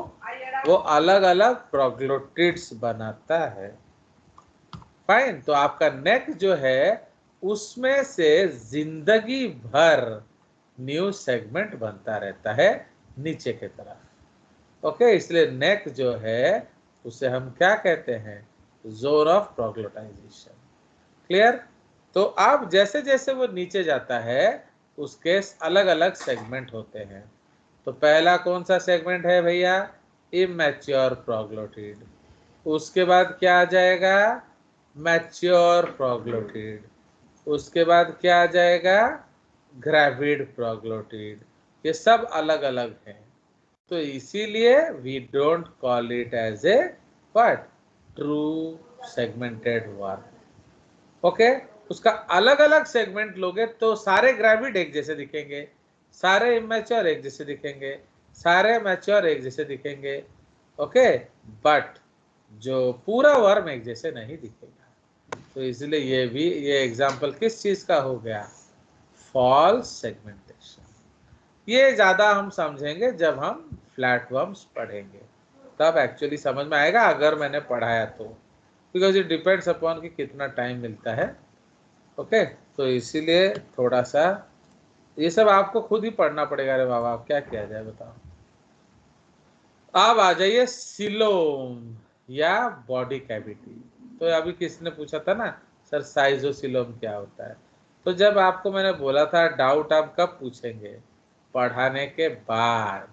वो अलग अलग प्रोग्लोटिड्स बनाता है। फाइन, तो आपका नेक जो है उसमें से जिंदगी भर न्यू सेगमेंट बनता रहता है नीचे की तरफ। ओके, इसलिए नेक जो है उसे हम क्या कहते हैं? Zone of proglottization. क्लियर? तो अब जैसे जैसे वो नीचे जाता है उसके अलग अलग सेगमेंट होते हैं। तो पहला कौन सा सेगमेंट है भैया? Immature proglottid. उसके बाद क्या आ जाएगा? Mature proglottid. उसके बाद क्या आ जाएगा? Gravid proglottid. ये सब अलग अलग हैं। तो इसीलिए we don't call it as a what? True segmented worm. Okay, उसका अलग अलग सेगमेंट लोगे तो सारे ग्रेविड एक जैसे दिखेंगे, सारे इमेच्योर एक जैसे दिखेंगे, सारे मैच्योर एक जैसे दिखेंगे। ओके, बट जो पूरा वर्म एक जैसे नहीं दिखेगा। तो इसलिए ये एग्जांपल किस चीज का हो गया? False segmentation. ये ज्यादा हम समझेंगे जब हम फ्लैट वर्म्स पढ़ेंगे, तब एक्चुअली समझ में आएगा, अगर मैंने पढ़ाया तो। बिकॉज इट डिपेंड्स अपॉन कि कितना टाइम मिलता है। ओके, तो इसीलिए थोड़ा सा ये सब आपको खुद ही पढ़ना पड़ेगा। अरे बाबा, क्या किया जाए बताओ। अब आ जाइए सिलोम या बॉडी कैविटी। तो अभी किसने पूछा था ना सर साइजोसिलोम क्या होता है? तो जब आपको मैंने बोला था डाउट आप कब पूछेंगे? पढ़ाने के बाद।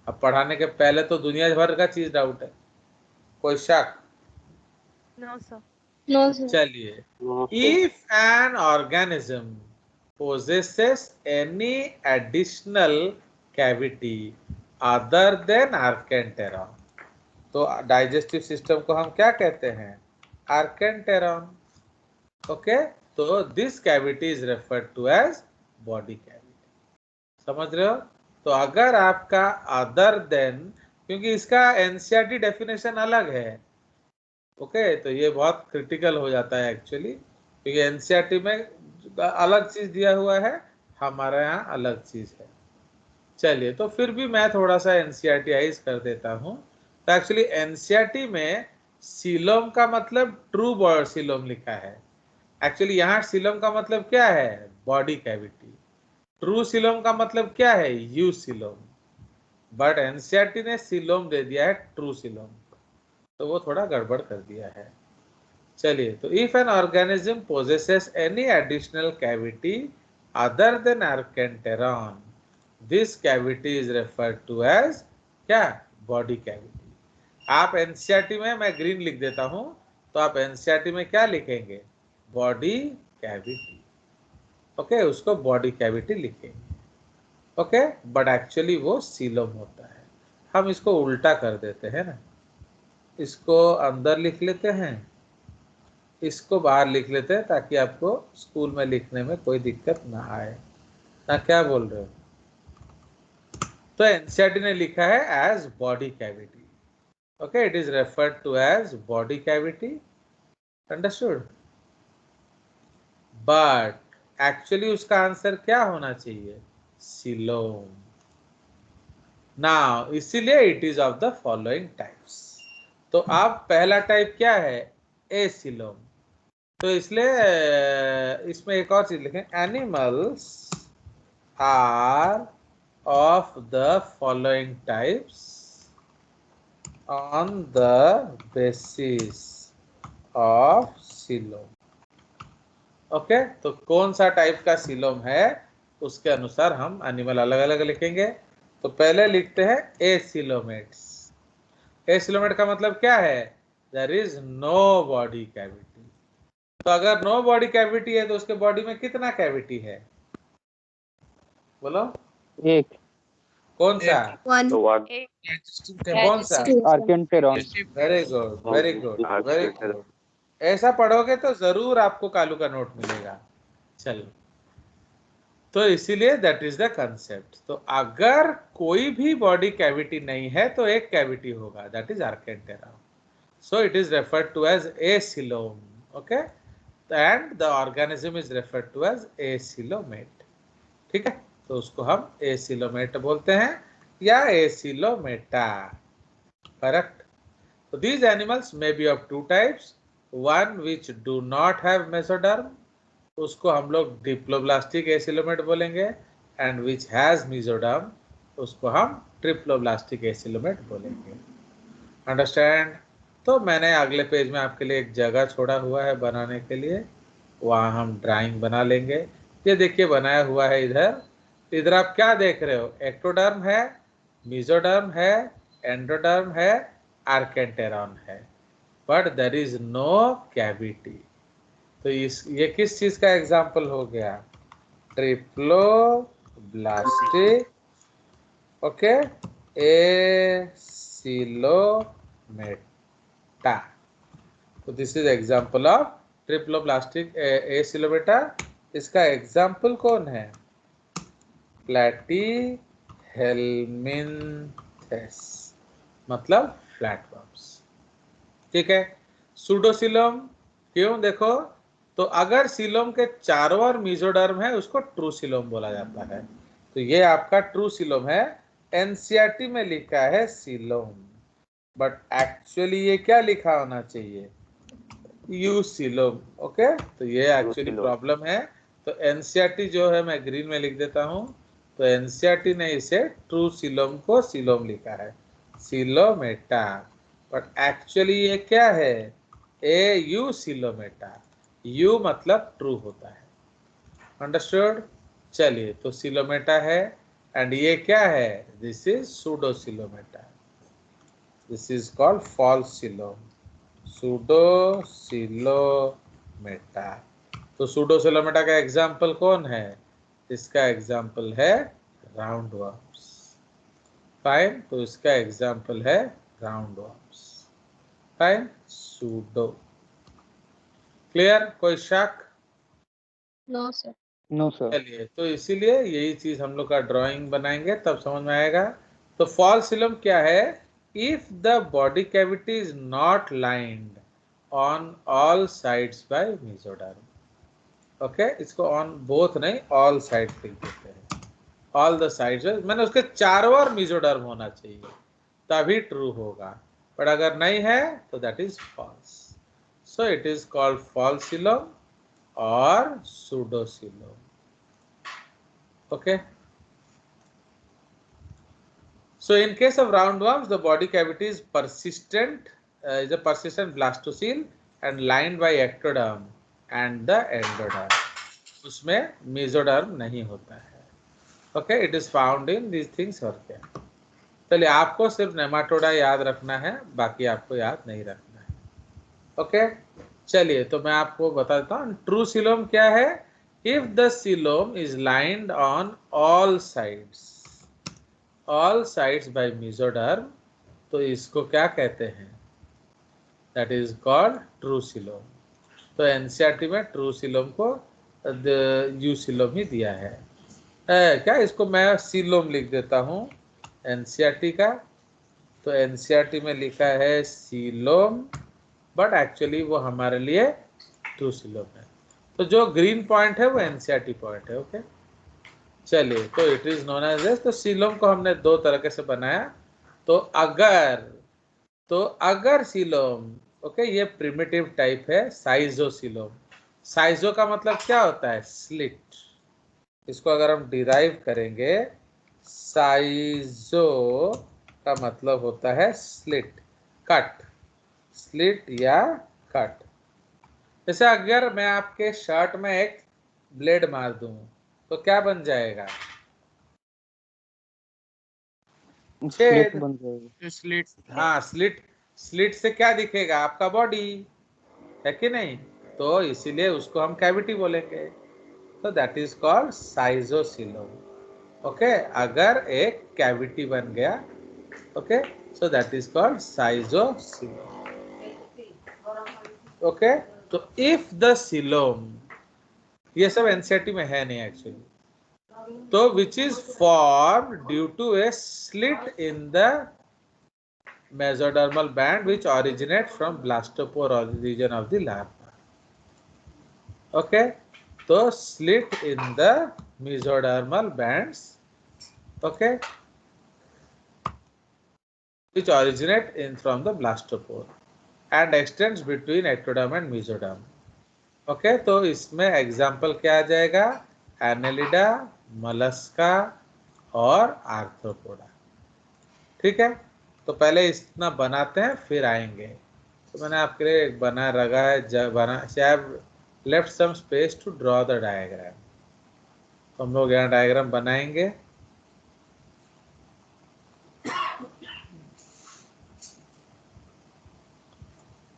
अब पढ़ाने के पहले तो दुनिया भर का चीज डाउट है। कोई शक? No sir. No sir. चलिए, if an organism possesses any additional cavity other than archenteron, तो डाइजेस्टिव सिस्टम को हम क्या कहते हैं? आर्केंटेरॉन। ओके, तो this cavity is referred to as body cavity. समझ रहे हो? तो अगर आपका अदर देन, क्योंकि इसका एनसीईआरटी डेफिनेशन अलग है। ओके, तो ये बहुत क्रिटिकल हो जाता है एक्चुअली, क्योंकि एनसीईआरटी में अलग चीज दिया हुआ है, हमारे यहाँ अलग चीज है। चलिए, तो फिर भी मैं थोड़ा सा एनसीईआरटीआइज कर देता हूँ। तो एक्चुअली एनसीईआरटी में सीलोम का मतलब ट्रू बॉडी सीलोम लिखा है। एक्चुअली यहाँ सीलोम का मतलब क्या है? Body cavity. ट्रू सीलोम का मतलब क्या है? You coelom. बट एनसीईआरटी ने सीलोम दे दिया है ट्रू सीलोम, तो वो थोड़ा गड़बड़ कर दिया है। चलिए, तो if an organism possesses any additional cavity other than archenteron, this cavity is referred to as क्या? Body cavity. आप एनसीईआरटी में, मैं ग्रीन लिख देता हूं, तो आप एनसीईआरटी में क्या लिखेंगे? Body cavity. ओके, उसको बॉडी कैविटी लिखेंगे। ओके, बट एक्चुअली वो सीलोम होता है। हम इसको उल्टा कर देते हैं ना, इसको अंदर लिख लेते हैं, इसको बाहर लिख लेते हैं, ताकि आपको स्कूल में लिखने में कोई दिक्कत ना आए ना। क्या बोल रहे हो? तो एनसीईआरटी ने लिखा है as body cavity. Okay, it is referred to as body cavity. Understood? But actually उसका आंसर क्या होना चाहिए? सीलोम। नाउ इसीलिए it is of the following types. तो आप पहला टाइप क्या है? एसिलोम। तो इसलिए इसमें एक और चीज लिखें, animals are of the following types on the basis of coelom. Okay, तो कौन सा टाइप का सीलोम है उसके अनुसार हम एनिमल अलग अलग लिखेंगे। तो पहले लिखते हैं एसिलोमेट्स। एसिलोमेट का मतलब क्या है? There is no body cavity. तो अगर नो बॉडी कैविटी है तो उसके बॉडी में कितना कैविटी है? बोलो। एक। कौन सा? तो what? कौन सा? Archenteron. Very good, very good, very good. ऐसा पढ़ोगे तो जरूर आपको कालू का नोट मिलेगा। चलो, तो इसीलिए दैट इज द कंसेप्ट। तो अगर कोई भी बॉडी कैविटी नहीं है तो एक कैविटी होगा, that is archenteron. So it is referred to as acoelom. Okay, and the organism is referred to as acoelomate. ठीक है, तो उसको हम एसिलोमेट बोलते हैं या acoelomata. Correct. So these animals may be of two types, one which do not have mesoderm, उसको हम लोग डिप्लोब्लास्टिक एसिलोमेट बोलेंगे, एंड विच हैज मेसोडर्म, उसको हम ट्रिप्लोब्लास्टिक एसिलोमेट बोलेंगे। अंडरस्टैंड? तो मैंने अगले पेज में आपके लिए एक जगह छोड़ा हुआ है बनाने के लिए, वहाँ हम ड्राइंग बना लेंगे। ये देखिए बनाया हुआ है इधर। इधर आप क्या देख रहे हो? एक्टोडर्म है, मेसोडर्म है, एंडोडर्म है, आर्केंटेरॉन है, but there is no cavity. तो ये किस चीज का एग्जाम्पल हो गया? Triploblastic, okay, acoelomata. तो this is example of triploblastic acoelomata. इसका एग्जाम्पल कौन है? प्लैटीहेल्मिन्थेस, मतलब फ्लैटवर्म्स। ठीक है। सूडोसिलोम क्यों? देखो, तो अगर सीलोम के चारों ओर मेसोडर्म है उसको ट्रूसिलोम बोला जाता है। तो ये आपका ट्रूसिलोम है। एनसीईआरटी में लिखा है सीलोम, बट एक्चुअली ये क्या लिखा होना चाहिए? यूसिलोम। ओके, तो ये एक्चुअली प्रॉब्लम है। तो एनसीईआरटी जो है मैं ग्रीन में लिख देता हूं। तो एनसीईआरटी ने इसे ट्रूसिलोम को सीलोम लिखा है, सीलोमेटा, बट एक्चुअली ये क्या है? एयूसिलोमेटा। यू मतलब ट्रू होता है। अंडरस्टूड? चलिए, तो सिलोमेटा है, एंड ये क्या है? This is pseudocoelomata. This is called false coelom, pseudocoelomata. तो सूडोसिलोमेटा का एग्जाम्पल कौन है? इसका एग्जाम्पल है राउंडवर्म्स। फाइन, तो इसका एग्जाम्पल है राउंडवर्म्स। Fine, pseudo. क्लियर? कोई शक? No sir. No sir. चलिए, तो इसीलिए यही चीज हम लोग का ड्राइंग बनाएंगे तब समझ में आएगा। तो फॉल्स सिलोम क्या है? If the body cavity is not lined on all sides by mesoderm. Okay, इसको ऑन बोथ नहीं, ऑल साइड लिख देते हैं। ऑल द साइड्स, मैंने उसके चारों ओर मेसोडर्म होना चाहिए तभी ट्रू होगा, पर अगर नहीं है तो that is false. So it is called false coelom or pseudocoelom. Okay. So in case of roundworms, the body cavity is persistent, is a persistent blastocele and lined by ectoderm and the endoderm. उसमें mesoderm नहीं होता है. Okay, it is found in these things और क्या. चलिए, आपको सिर्फ Nematoda याद रखना है, बाकी आपको याद नहीं रखना है. ओके, चलिए, तो मैं आपको बता देता हूँ ट्रू सिलोम क्या है. If the coelom is lined on all sides by mesoderm, तो इसको क्या कहते हैं? That is called true coelom. तो एनसीईआरटी में ट्रू सिलोम को यू सिलोम ही दिया है. क्या इसको मैं सिलोम लिख देता हूँ एनसीईआरटी का. तो एनसीईआरटी में लिखा है सिलोम, बट एक्चुअली वो हमारे लिए ट्रू सिलोम है. तो जो ग्रीन पॉइंट है वो एनसीईआरटी पॉइंट है. ओके, चलिए, तो it is known as this. तो सिलोम को हमने दो तरीके से बनाया. तो अगर सिलोम, ओके, ये प्रिमिटिव टाइप है साइजोसिलोम. साइजो का मतलब क्या होता है? स्लिट. इसको अगर हम डिराइव करेंगे, साइजो का मतलब होता है स्लिट, कट, स्लिट या कट. जैसे अगर मैं आपके शर्ट में एक ब्लेड मार दूं तो क्या बन जाएगा? स्लिट छेद। बन जाएगा। स्लिट। हाँ, स्लिट। स्लिट से क्या दिखेगा? आपका बॉडी, है कि नहीं? तो इसीलिए उसको हम कैविटी बोलेंगे। तो that is called schizocoelom. Okay, अगर एक कैविटी बन गया, okay, so that is called schizocoelom. Okay, तो इफ द सिलोम, ये सब एनसीईआरटी में है नहीं एक्चुअली, तो which is form due to a slit in the mesodermal band which originate from blastopore region of the larva. Okay, so slit in the mesodermal bands, okay, which originate in from the blastopore and extends between ectoderm and mesoderm. Okay, तो इसमें example क्या आ जाएगा? Annelida, Mollusca और arthropoda. ठीक है, तो पहले इतना बनाते हैं फिर आएंगे। तो मैंने आपके लिए एक बना रखा है, बना left some space to draw the diagram. तो हम लोग यहाँ डायग्राम बनाएंगे।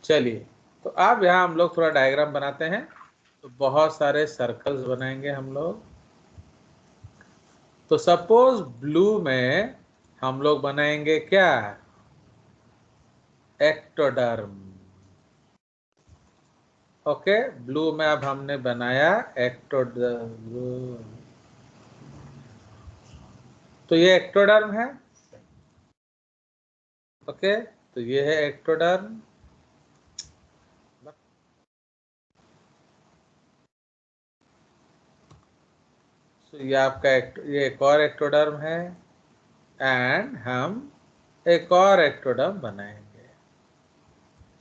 चलिए, तो अब यहाँ हम लोग थोड़ा डायग्राम बनाते हैं। तो बहुत सारे सर्कल्स बनाएंगे हम लोग। तो सपोज ब्लू में हम लोग बनाएंगे क्या? एक्टोडर्म। ओके, ब्लू में अब हमने बनाया एक्टोडर्म। तो ये एक्टोडर्म है। ओके, तो ये है एक्टोडर्म। तो ये आपका ये एक और एक्टोडर्म है एंड हम एक और एक्टोडर्म बनाएंगे।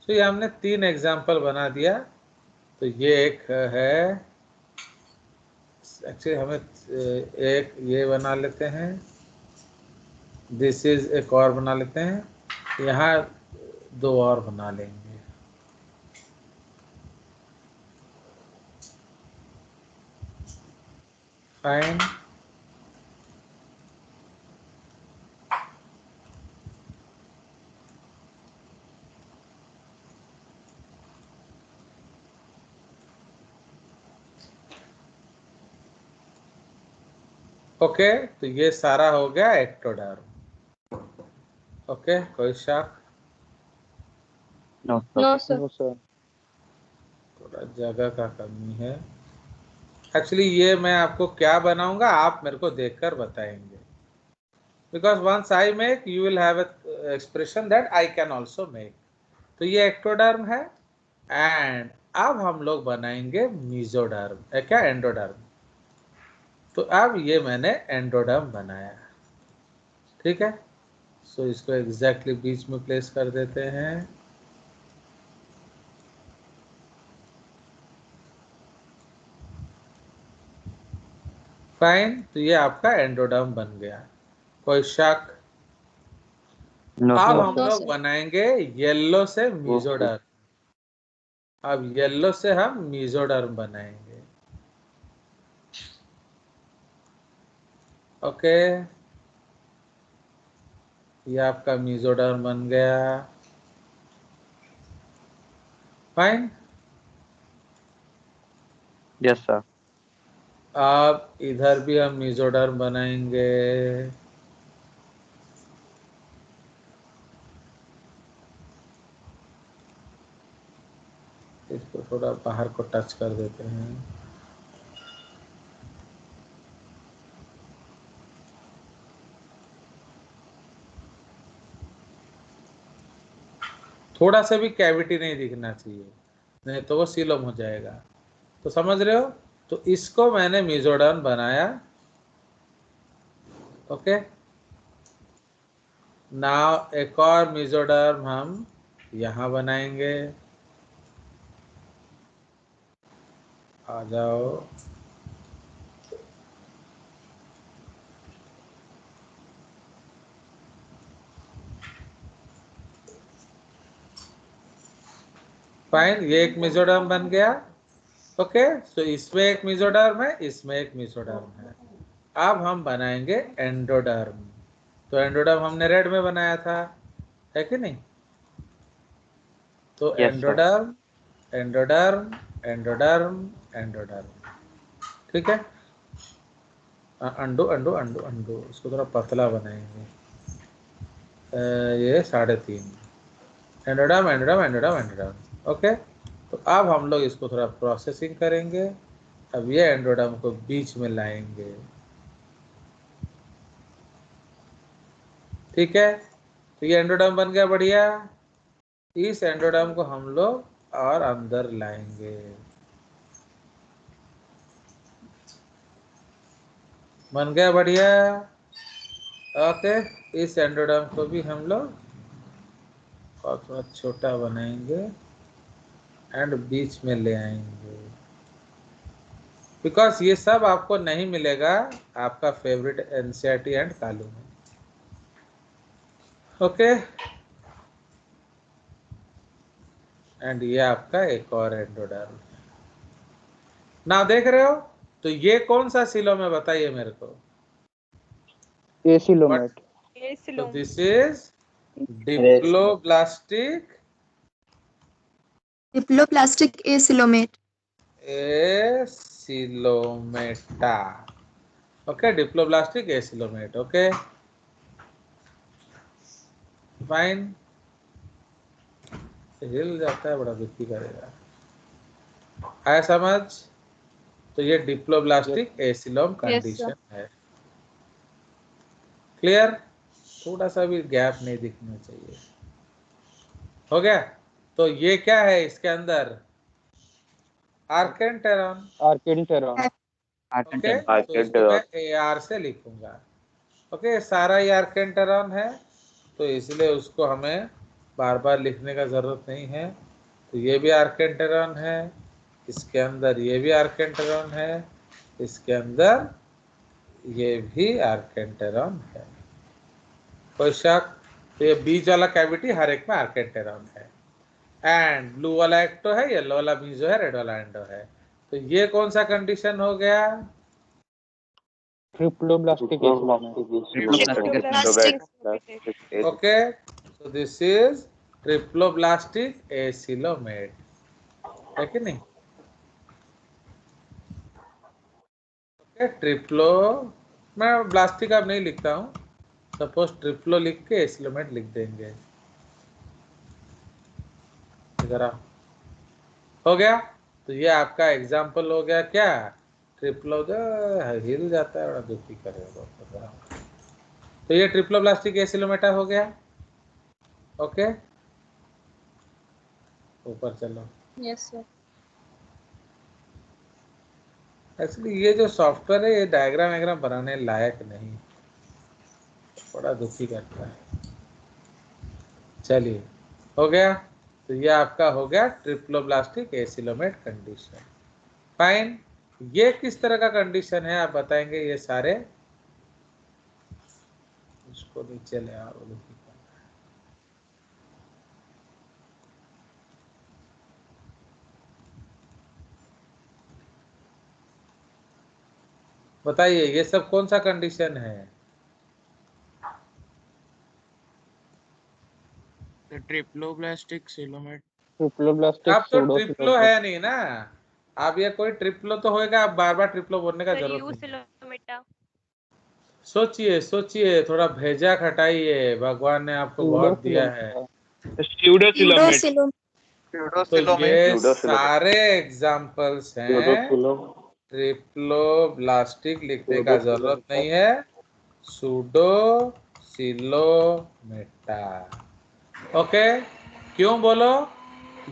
तो ये हमने 3 एग्जाम्पल बना दिया। तो ये एक है, एक्चुअली हमें एक ये बना लेते हैं, दिस इज एक और बना लेते हैं, यहाँ 2 और बना लेंगे। फाइन। ओके, तो ये सारा हो गया एक्टोडर्म। ओके, कोई शक? No no sir. Sir. No sir. थोड़ा जगह का कमी है एक्चुअली। ये मैं आपको क्या बनाऊंगा आप मेरे को देखकर बताएंगे, because once I make you will have a expression that I can also make। तो ये एक्टोडर्म है एंड अब हम लोग बनाएंगे मीजोडर्म, क्या एंडोडर्म। तो अब ये मैंने एंडोडर्म बनाया। ठीक है, सो इसको एग्जैक्टली बीच में प्लेस कर देते हैं। फाइन, तो ये आपका एंडोडर्म बन गया। कोई शक? नो अब सर। हम नो लोग सर। बनाएंगे येलो से ओके। मीजोडर्म। अब येलो से हम मीजोडर्म बनाएंगे। ओके, ये आपका मीजोडर्म बन गया। फाइन। Yes sir. अब इधर भी हम मीजोडर्म बनाएंगे। इसको थोड़ा बाहर को टच कर देते हैं। थोड़ा सा भी कैविटी नहीं दिखना चाहिए, नहीं तो वो सीलोम हो जाएगा। तो समझ रहे हो? तो इसको मैंने मीजोडर्म बनाया। ओके, नाउ एक और मीजोडर्म हम यहाँ बनाएंगे। आ जाओ। फाइन, ये एक मेसोडर्म बन गया। ओके, तो इसमें एक मेसोडर्म है, इसमें एक मेसोडर्म है। अब हम बनाएंगे एंडोडर्म। तो एंडोडर्म हमने रेड में बनाया था, है कि नहीं? तो Yes, sir. Endoderm, endoderm, endoderm, endoderm, ठीक है। अंडो अंडो अंडो अंडो, इसको थोड़ा पतला बनाएंगे। ये 3.5 endoderm endoderm endoderm endoderm. Okay, तो अब हम लोग इसको थोड़ा प्रोसेसिंग करेंगे। अब ये एंडोडर्म को बीच में लाएंगे, ठीक है। तो ये एंडोडर्म बन गया, बढ़िया। इस एंडोडर्म को हम लोग और अंदर लाएंगे, बन गया, बढ़िया। ओके, इस एंडोडर्म को भी हम लोग और थोड़ा छोटा बनाएंगे एंड बीच में ले आएंगे, बिकॉज ये सब आपको नहीं मिलेगा आपका फेवरेट एनसीईआरटी एंड कालू में। ओके, एंड ये आपका एक और एंडोडर्म। ना देख रहे हो? तो ये कौन सा सिलोम है बताइए मेरे को। एसिलोमेट। तो this is diploblastic diploplastic acoelomate. Acoelomata. Okay, diploblastic acoelomate. Okay, fine. हिल जाता है, बड़ा दुखी करेगा। आया समझ? तो ये डिप्लोब्लास्टिक एसिलोम कंडीशन है। क्लियर? थोड़ा सा भी गैप नहीं दिखना चाहिए। हो गया? तो ये क्या है इसके अंदर? आर्केंटेरॉन। आर्केंटेरॉन। ओके, तो इसको मैं AR से लिखूंगा। ओके, सारा ही आर्केंटेरॉन है, तो इसलिए उसको हमें बार बार लिखने का जरूरत नहीं है। तो ये भी आर्केंटेरॉन है, इसके अंदर ये भी आर्केंटेरॉन है, इसके अंदर ये भी आर्केंटेरॉन है। कोई शक? तो ये बीच वाला कैविटी हर एक में आर्केंटेरॉन है। एंड ब्लू वाला एक्टो है, येलो वाला मीजो है, रेड वाला एंडो है। तो ये कौन सा कंडीशन हो गया? Triploblastic acoelomate. Okay, so this is triploblastic acoelomate, है कि नहीं? ओके, ट्रिप्लो, मैं ब्लास्टिक अब नहीं लिखता हूँ, सपोज ट्रिप्लो लिख के एसिलोमेट लिख देंगे। जरा हो गया। तो ये आपका एग्जाम्पल हो गया क्या? ट्रिप्लो, जो हिल जाता है, बड़ा दुखी करेगा। तो ये ट्रिप्लोब्लास्टिक एसिलोमेटा हो गया। ओके, ऊपर चलो। Yes sir. एक्चुअली ये जो सॉफ्टवेयर है, ये डायग्राम वायग्राम बनाने लायक नहीं, बड़ा दुखी करता है। चलिए, हो गया। तो ये आपका हो गया ट्रिप्लोब्लास्टिक एसिलोमेट कंडीशन। फाइन। ये किस तरह का कंडीशन है आप बताएंगे? ये सारे इसको नीचे ले आओ, दुखी कर। बताइए ये सब कौन सा कंडीशन है? Triploblastic coelomate. ट्रिप्लोब्लास्टिक अब तो ट्रिप्लो है नहीं ना, अब ये कोई ट्रिप्लो तो होएगा, अब बार बार ट्रिप्लो बोलने का जरूरत नहीं। सोचिए सोचिए, थोड़ा भेजा खटाइए, भगवान ने आपको बहुत दिया है। यूडोसिलोमेट। तो ये सारे एग्जाम्पल्स हैं, ट्रिप्लोब्लास्टिक लिखने का जरूरत नहीं है, सूडो सिलोमेटा। ओके, क्यों बोलो?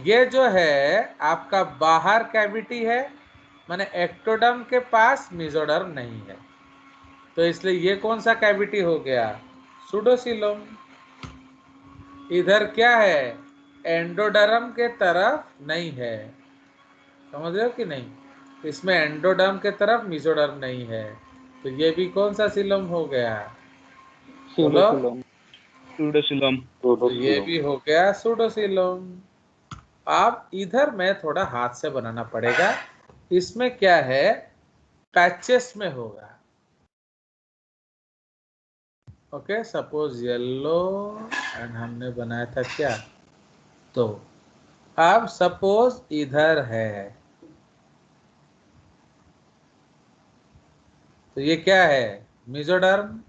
ये जो है आपका बाहर कैविटी है, माने एक्टोडर्म के पास मेसोडर्म नहीं है, तो इसलिए ये कौन सा कैविटी हो गया? सूडोसिलोम। इधर क्या है? एंडोडर्म के तरफ नहीं है, समझ रहे हो कि नहीं? इसमें एंडोडर्म के तरफ मेसोडर्म नहीं है, तो ये भी कौन सा सिलोम हो गया? बोलो। सूडोसिलोम। तो ये भी हो गया सूडोसिलोम। आप इधर में थोड़ा हाथ से बनाना पड़ेगा। इसमें क्या है, पैचेस में होगा। ओके, सपोज येलो एंड हमने बनाया था क्या, तो अब सपोज इधर है, तो ये क्या है, मेसोडर्म।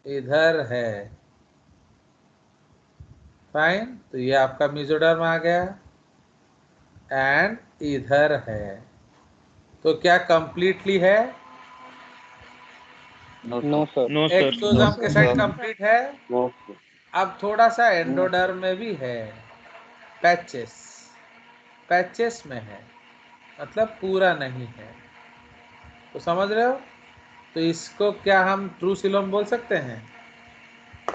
इधर है, फाइन, तो ये आपका मेसोडर्म आ गया। एंड इधर है, तो क्या कंप्लीटली है, No, no sir. Sir. No, exosome के साइड sir. कंप्लीट है। No. अब थोड़ा सा एंडोडर्म में भी है, पैचेस, पैचेस में है, मतलब पूरा नहीं है। तो समझ रहे हो, तो इसको क्या हम ट्रू सिलोम बोल सकते हैं?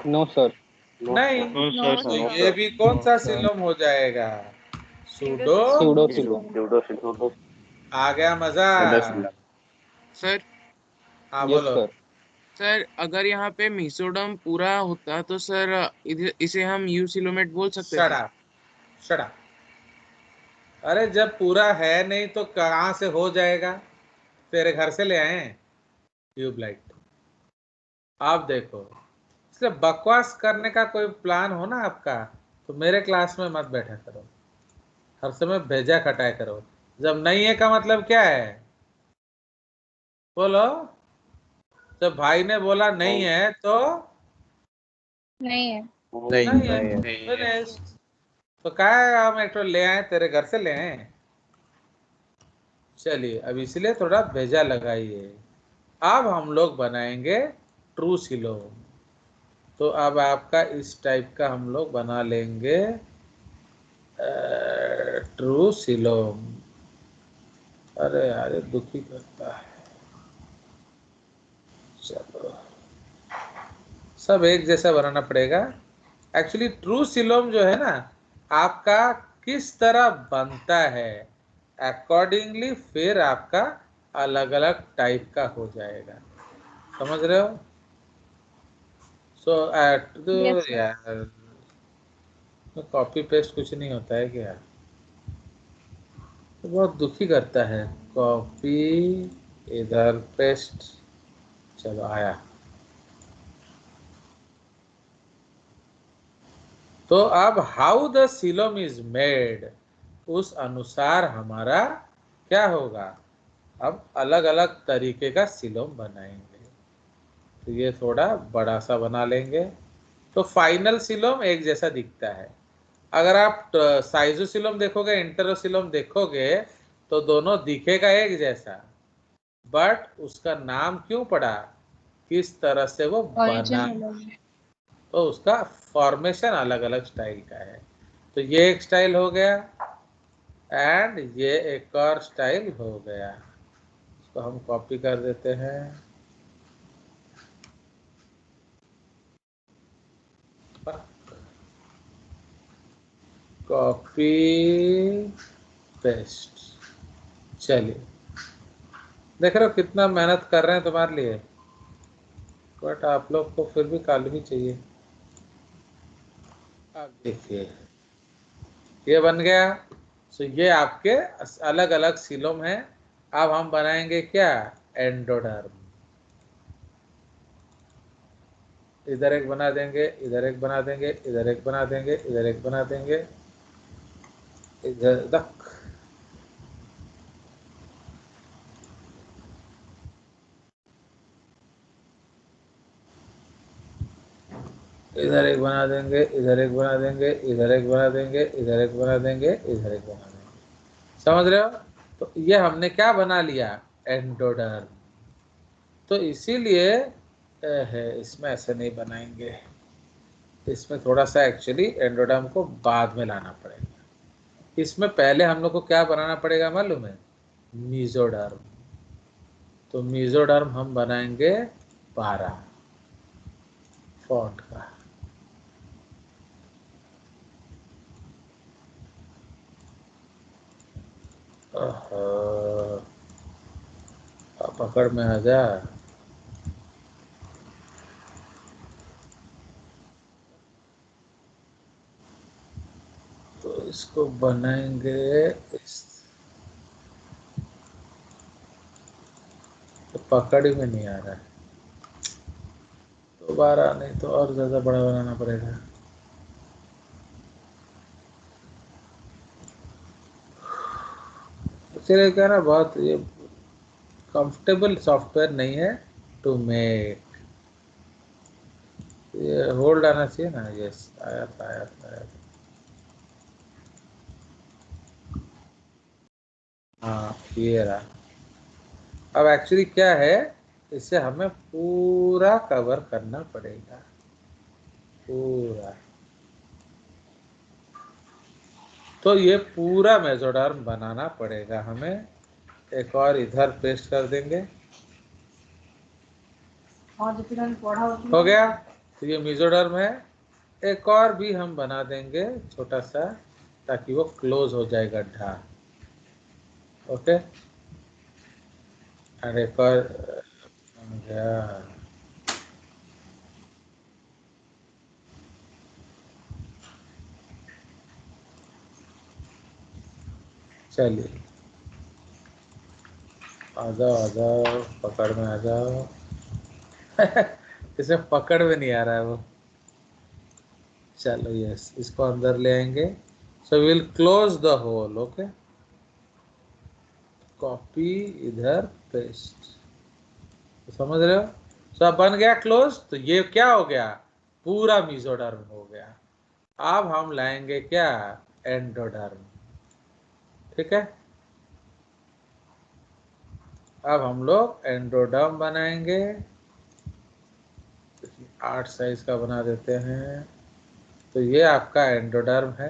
No sir. नहीं, No, No, sir. तो sir. ये भी कौन सा सर सिलोम हो जाएगा, सूडो। सूडो आ गया मजा। सर हाँ यस बोलो। सर। सर अगर यहाँ पे मीसोडम पूरा होता तो सर इसे हम यूसिलोमेट बोल सकते थे। शड़ा, शड़ा। अरे जब पूरा है नहीं तो कहाँ से हो जाएगा, तेरे घर से ले आए ट्यूबलाइट। आप देखो, इसलिए बकवास करने का कोई प्लान हो ना आपका, तो मेरे क्लास में मत बैठा करो, हर समय भेजा खटाया करो। जब नहीं है का मतलब क्या है, बोलो। जब भाई ने बोला नहीं है तो नहीं है। नहीं है, फिनिश। तो क्या है, हम एक तो ले आए, तेरे घर से ले आए। चलिए, अब इसलिए थोड़ा भेजा लगाइए। अब हम लोग बनाएंगे ट्रू सिलोम। तो अब आपका इस टाइप का हम लोग बना लेंगे ट्रू सिलोम। अरे यार, ये दुखी करता है। चलो, सब एक जैसा बनाना पड़ेगा। एक्चुअली ट्रू सिलोम जो है ना, आपका किस तरह बनता है अकॉर्डिंगली फिर आपका अलग अलग टाइप का हो जाएगा, समझ रहे हो। सो Yes, sir. यार, कॉपी पेस्ट कुछ नहीं होता है क्या, तो बहुत दुखी करता है। कॉपी, इधर पेस्ट, चलो आया। तो अब how the coelom is made, उस अनुसार हमारा क्या होगा, अब अलग अलग तरीके का सिलोम बनाएंगे। तो ये थोड़ा बड़ा सा बना लेंगे, तो फाइनल सिलोम एक जैसा दिखता है। अगर आप साइजोसिलोम देखोगे, इंटरोसिलोम देखोगे, तो दोनों दिखेगा एक जैसा, बट उसका नाम क्यों पड़ा, किस तरह से वो Origin बना, अलग है। तो उसका फॉर्मेशन अलग अलग स्टाइल का है। तो ये एक स्टाइल हो गया, एंड ये एक और स्टाइल हो गया। इसको हम कॉपी कर देते हैं। Copy paste. चलिए, देख रहे हो कितना मेहनत कर रहे हैं तुम्हारे लिए, बट आप लोग को फिर भी काल भी चाहिए। अब देखिए, ये बन गया। सो ये आपके अलग अलग सिलोम हैं। अब हम बनाएंगे क्या, एंडोडर्म। इधर एक बना देंगे, इधर एक बना देंगे, इधर एक बना देंगे, इधर एक बना देंगे, इधर तक। इधर एक बना देंगे, इधर एक बना देंगे, इधर एक बना देंगे, इधर एक बना देंगे, इधर एक बना देंगे, समझ रहे हो। तो ये हमने क्या बना लिया, एंडोडर्म। तो इसीलिए है, इसमें ऐसे नहीं बनाएंगे, इसमें थोड़ा सा एक्चुअली एंडोडर्म को बाद में लाना पड़ेगा। इसमें पहले हम लोग को क्या बनाना पड़ेगा मालूम है, मीजोडर्म। तो मीजोडर्म हम बनाएंगे 12 फॉन्ट का। पकड़ में आ जा। तो इसको बनाएंगे इस, तो पकड़ ही में नहीं आ रहा है, दोबारा नहीं तो और ज्यादा बड़ा बनाना पड़ेगा। इसलिए क्या ना, बहुत ये कंफर्टेबल सॉफ्टवेयर नहीं है टू मेक। ये होल्ड आना चाहिए ना। यस, आया था आया था आया था। हाँ ये रहा। अब एक्चुअली क्या है, इसे हमें पूरा कवर करना पड़ेगा, पूरा। तो ये पूरा मेसोडर्म बनाना पड़ेगा हमें। एक और इधर पेस्ट कर देंगे। हो गया। तो ये मेसोडर्म है। एक और भी हम बना देंगे छोटा सा, ताकि वो क्लोज हो जाए गड्ढा। ओके, और एक और बन गया। चलिए आ जाओ आ जाओ, पकड़ में आ जाओ। इसमें पकड़ में नहीं आ रहा है वो। चलो यस, इसको अंदर ले आएंगे। So will close the hole. Okay, copy, इधर पेस्ट। समझ रहे हो? सो अब बन गया क्लोज। तो ये क्या हो गया, पूरा मेसोडर्म हो गया। अब हम लाएंगे क्या, एंडोडर्म। ठीक है, अब हम लोग एंडोडर्म बनाएंगे। 8 साइज का बना देते हैं। तो ये आपका एंडोडर्म है।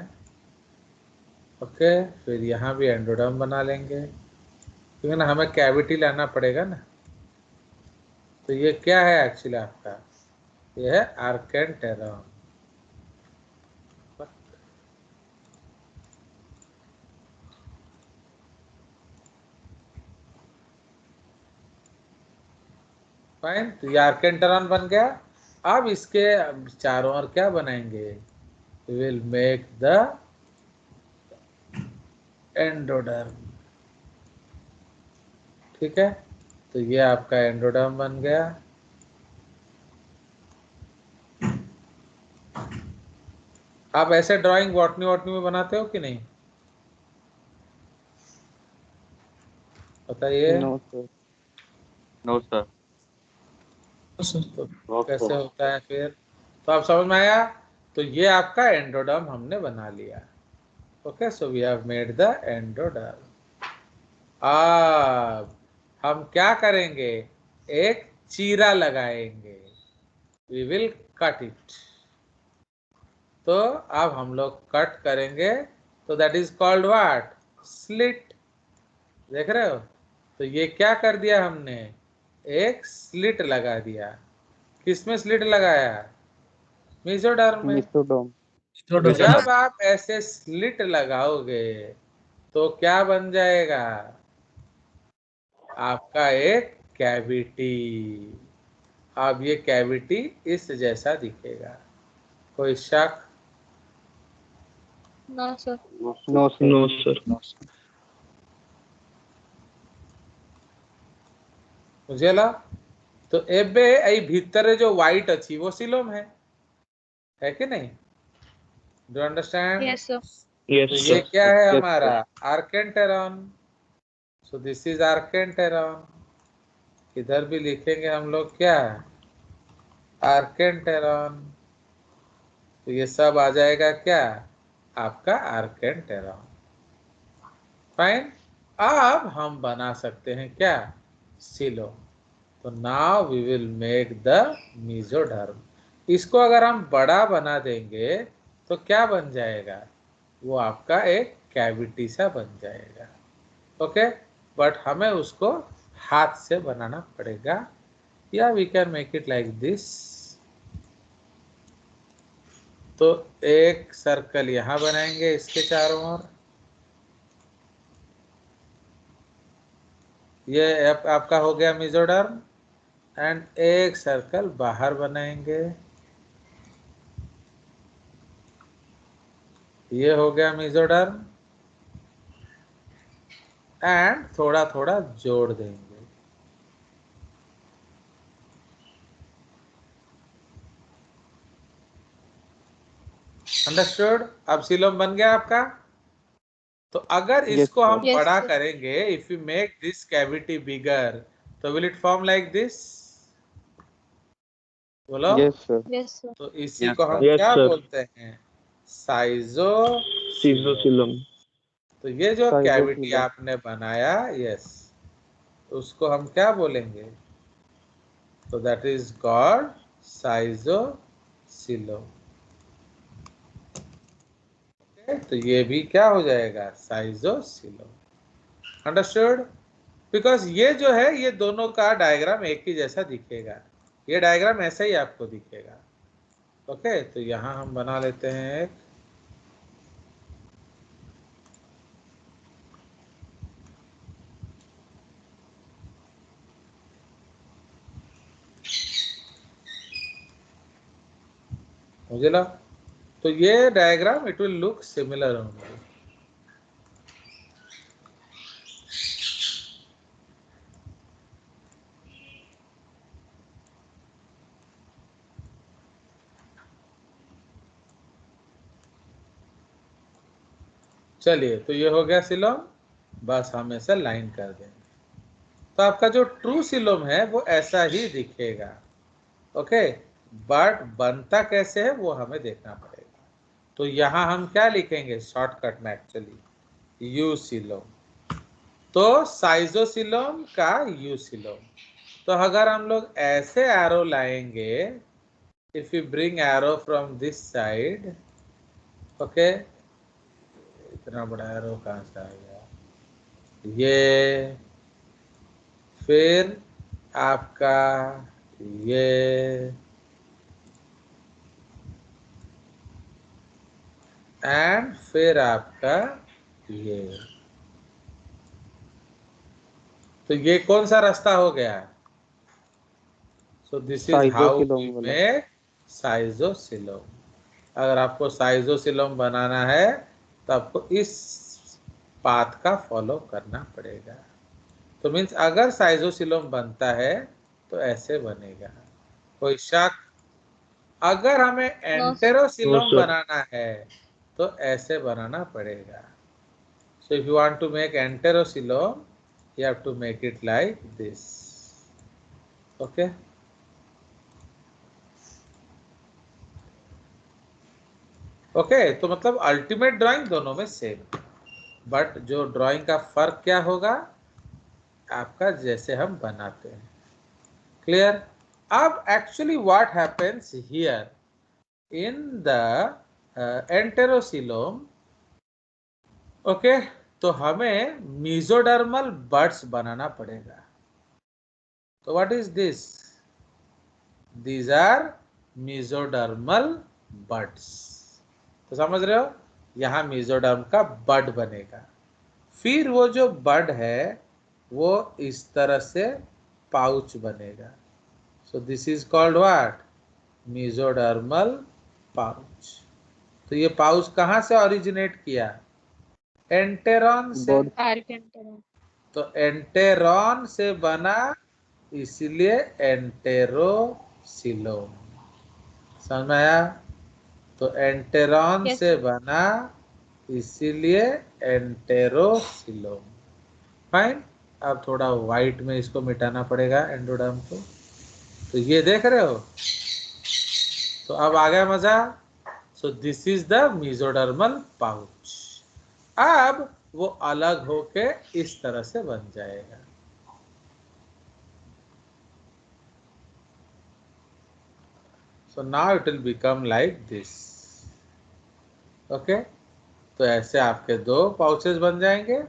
ओके, फिर यहाँ भी एंडोडर्म बना लेंगे, क्योंकि ना हमें कैविटी लाना पड़ेगा ना। तो ये क्या है एक्चुअली आपका, ये है आर्केंटेरम। फाइन, तो ये आर्केंटेरम बन गया। अब इसके चारों ओर क्या बनाएंगे, विल मेक द एंडोडर्म। ठीक है, तो ये आपका एंडोडर्म बन गया। आप ऐसे ड्राइंग बॉटनी वॉटनी में बनाते हो कि नहीं, बताइए। No sir. No sir. तो कैसे होता है फिर, तो आप समझ में आया। तो ये आपका एंडोडर्म हमने बना लिया। Okay, so we have made the endoderm. अब हम क्या करेंगे, एक चीरा लगाएंगे, वी विल कट इट। तो अब हम लोग कट करेंगे, तो that is called what, slit. देख रहे हो? तो ये क्या कर दिया हमने, एक स्लिट लगा दिया। किसमें स्लिट लगाया, मेसोडर्म में। मिसोडोम। जब आप ऐसे स्लिट लगाओगे तो क्या बन जाएगा, आपका एक कैविटी। अब ये कैविटी इस जैसा दिखेगा। कोई शक? No sir. No sir. No sir. बुझेला? तो एबे आई भीतर जो व्हाइट अच्छी वो सिलोम है कि नहीं? Do understand? Yes sir. तो ये क्या है हमारा, आर्केंटेरॉन। सो दिस इज आर्केंटेरॉन। इधर भी लिखेंगे हम लोग क्या, आर्केंटेरॉन। तो ये सब आ जाएगा क्या, आपका आर्केंटेरॉन। फाइन। अब हम बना सकते हैं क्या, सिलो। तो now we will make the mesoderm. इसको अगर हम बड़ा बना देंगे तो क्या बन जाएगा, वो आपका एक कैविटी सा बन जाएगा। ओके, बट हमें उसको हाथ से बनाना पड़ेगा, या we can make it like this. तो एक सर्कल यहाँ बनाएंगे इसके चारों ओर। ये आपका हो गया मेसोडर्म। एंड एक सर्कल बाहर बनाएंगे, ये हो गया मेसोडर्म, एंड थोड़ा थोड़ा जोड़ देंगे। अंडरस्टूड? अब सीलोम बन गया आपका। तो अगर Yes, इसको हम sir. Yes, बड़ा sir. करेंगे, if you make this cavity bigger, तो will it form like this? बोलो। Yes, sir. Yes, sir. तो इसी Yes, को sir. हम Yes, क्या sir. बोलते हैं? साइजो। Cystosilum. तो ये जो कैविटी Cystosilum. आपने बनाया, यस, उसको हम क्या बोलेंगे? तो दैट इज कॉल्ड साइजोसिलोम। तो ये भी क्या हो जाएगा? साइजोसिलोम। अंडरस्टूड? बिकॉज ये जो है, ये दोनों का डायग्राम एक ही जैसा दिखेगा। ये डायग्राम ऐसा ही आपको दिखेगा। ओके, तो यहां हम बना लेते हैं एक। मुझे लगा तो ये diagram it will look similar only. चलिए, तो ये हो गया सिलोम। बस हम ऐसे लाइन कर देंगे, तो आपका जो ट्रू सिलोम है वो ऐसा ही दिखेगा। ओके, बट बनता कैसे है वो हमें देखना पड़ेगा। तो यहां हम क्या लिखेंगे शॉर्टकट में? Actually you coelom. तो साइजोसिलोम का यू सिलोम। तो अगर हम लोग ऐसे एरो लाएंगे, if you bring arrow from this side, okay, इतना बड़ा एरो कहां से आ गया? ये, फिर आपका ये, एंड फिर आपका ये। तो ये कौन सा रास्ता हो गया? So this is how we Cystosilum वाला. Make schizocoelom. अगर आपको साइजोसिलोम बनाना है तो आपको इस पाथ का फॉलो करना पड़ेगा। तो मीन्स अगर साइजोसिलोम बनता है तो ऐसे बनेगा। कोई शक? अगर हमें No, sir. No, एंटेरोसिलोम sir. बनाना है तो ऐसे बनाना पड़ेगा। So if you want to make enterosilome, you have to make it like this. Okay? Okay, तो मतलब अल्टीमेट ड्राइंग दोनों में सेम, बट जो ड्राइंग का फर्क क्या होगा आपका, जैसे हम बनाते हैं। क्लियर? अब actually what happens here in the enterocoelom, okay, तो हमें मीजोडर्मल बड्स बनाना पड़ेगा। तो what is this? These are mesodermal buds। तो समझ रहे हो, यहाँ मेसोडर्म का बड बनेगा। फिर वो जो बड है वो इस तरह से पाउच बनेगा। सो this is called what? Mesodermal pouch. तो ये पाउच कहाँ से ओरिजिनेट किया? एंटेरॉन से। Bud. Arcantara. तो एंटेरॉन से बना, इसलिए एंटेरोसिलोम। समझ में आया? तो एंटेरॉन Yes, से sir. बना, इसीलिए एंटेरोसिलोम। फाइन। अब थोड़ा व्हाइट में इसको मिटाना पड़ेगा एंडोडर्म को। तो ये देख रहे हो? तो अब आ गया मजा। सो this is the mesodermal pouch. अब वो अलग होके इस तरह से बन जाएगा। So now it will become like this. Okay, तो ऐसे आपके दो पाउचेस बन जाएंगे।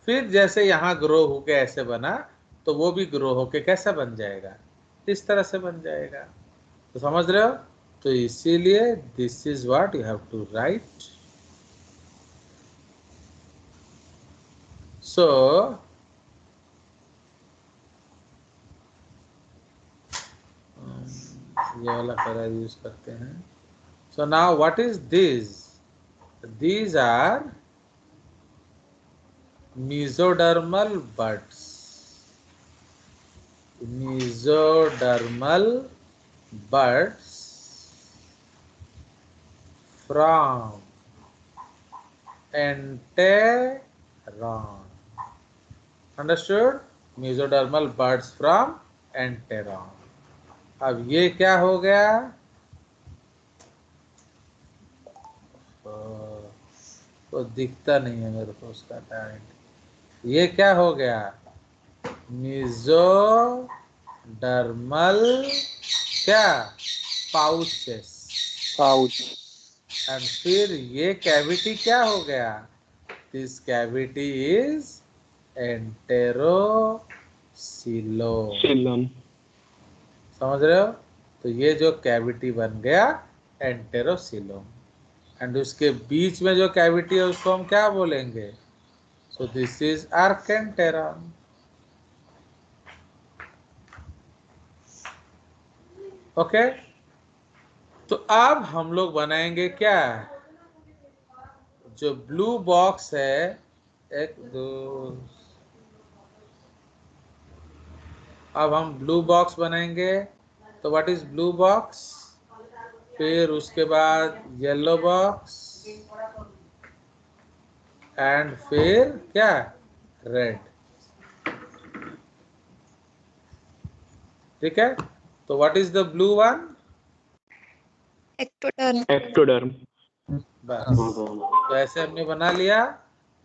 फिर जैसे यहाँ ग्रो होके ऐसे बना, तो वो भी ग्रो होके कैसा बन जाएगा? इस तरह से बन जाएगा। तो समझ रहे हो? तो इसीलिए this is what you have to write. So ये वाला कलर यूज करते हैं। So now what is this? these are mesodermal buds. Mesodermal buds from enteron. Understood? Mesodermal buds from enteron. अब ये क्या हो गया? तो दिखता नहीं है मेरे को उसका टाइम। ये क्या हो गया? मेसोडर्मल क्या? पाउचेस। पाउच। एंड फिर ये कैविटी क्या हो गया? This cavity is enterocoelom. Coelom. समझ रहे हो? तो ये जो कैविटी बन गया एंटेरोसिलोम, एंड उसके बीच में जो कैविटी है उसको हम क्या बोलेंगे? So this is archenteron. Okay, तो अब हम लोग बनाएंगे क्या? जो ब्लू बॉक्स है, एक दो, अब हम ब्लू बॉक्स बनाएंगे। तो व्हाट इज ब्लू बॉक्स? फिर उसके बाद येलो बॉक्स, एंड फिर क्या? रेड। ठीक है, तो what is the blue one? Ectoderm. Ectoderm. बस, तो ऐसे हमने बना लिया।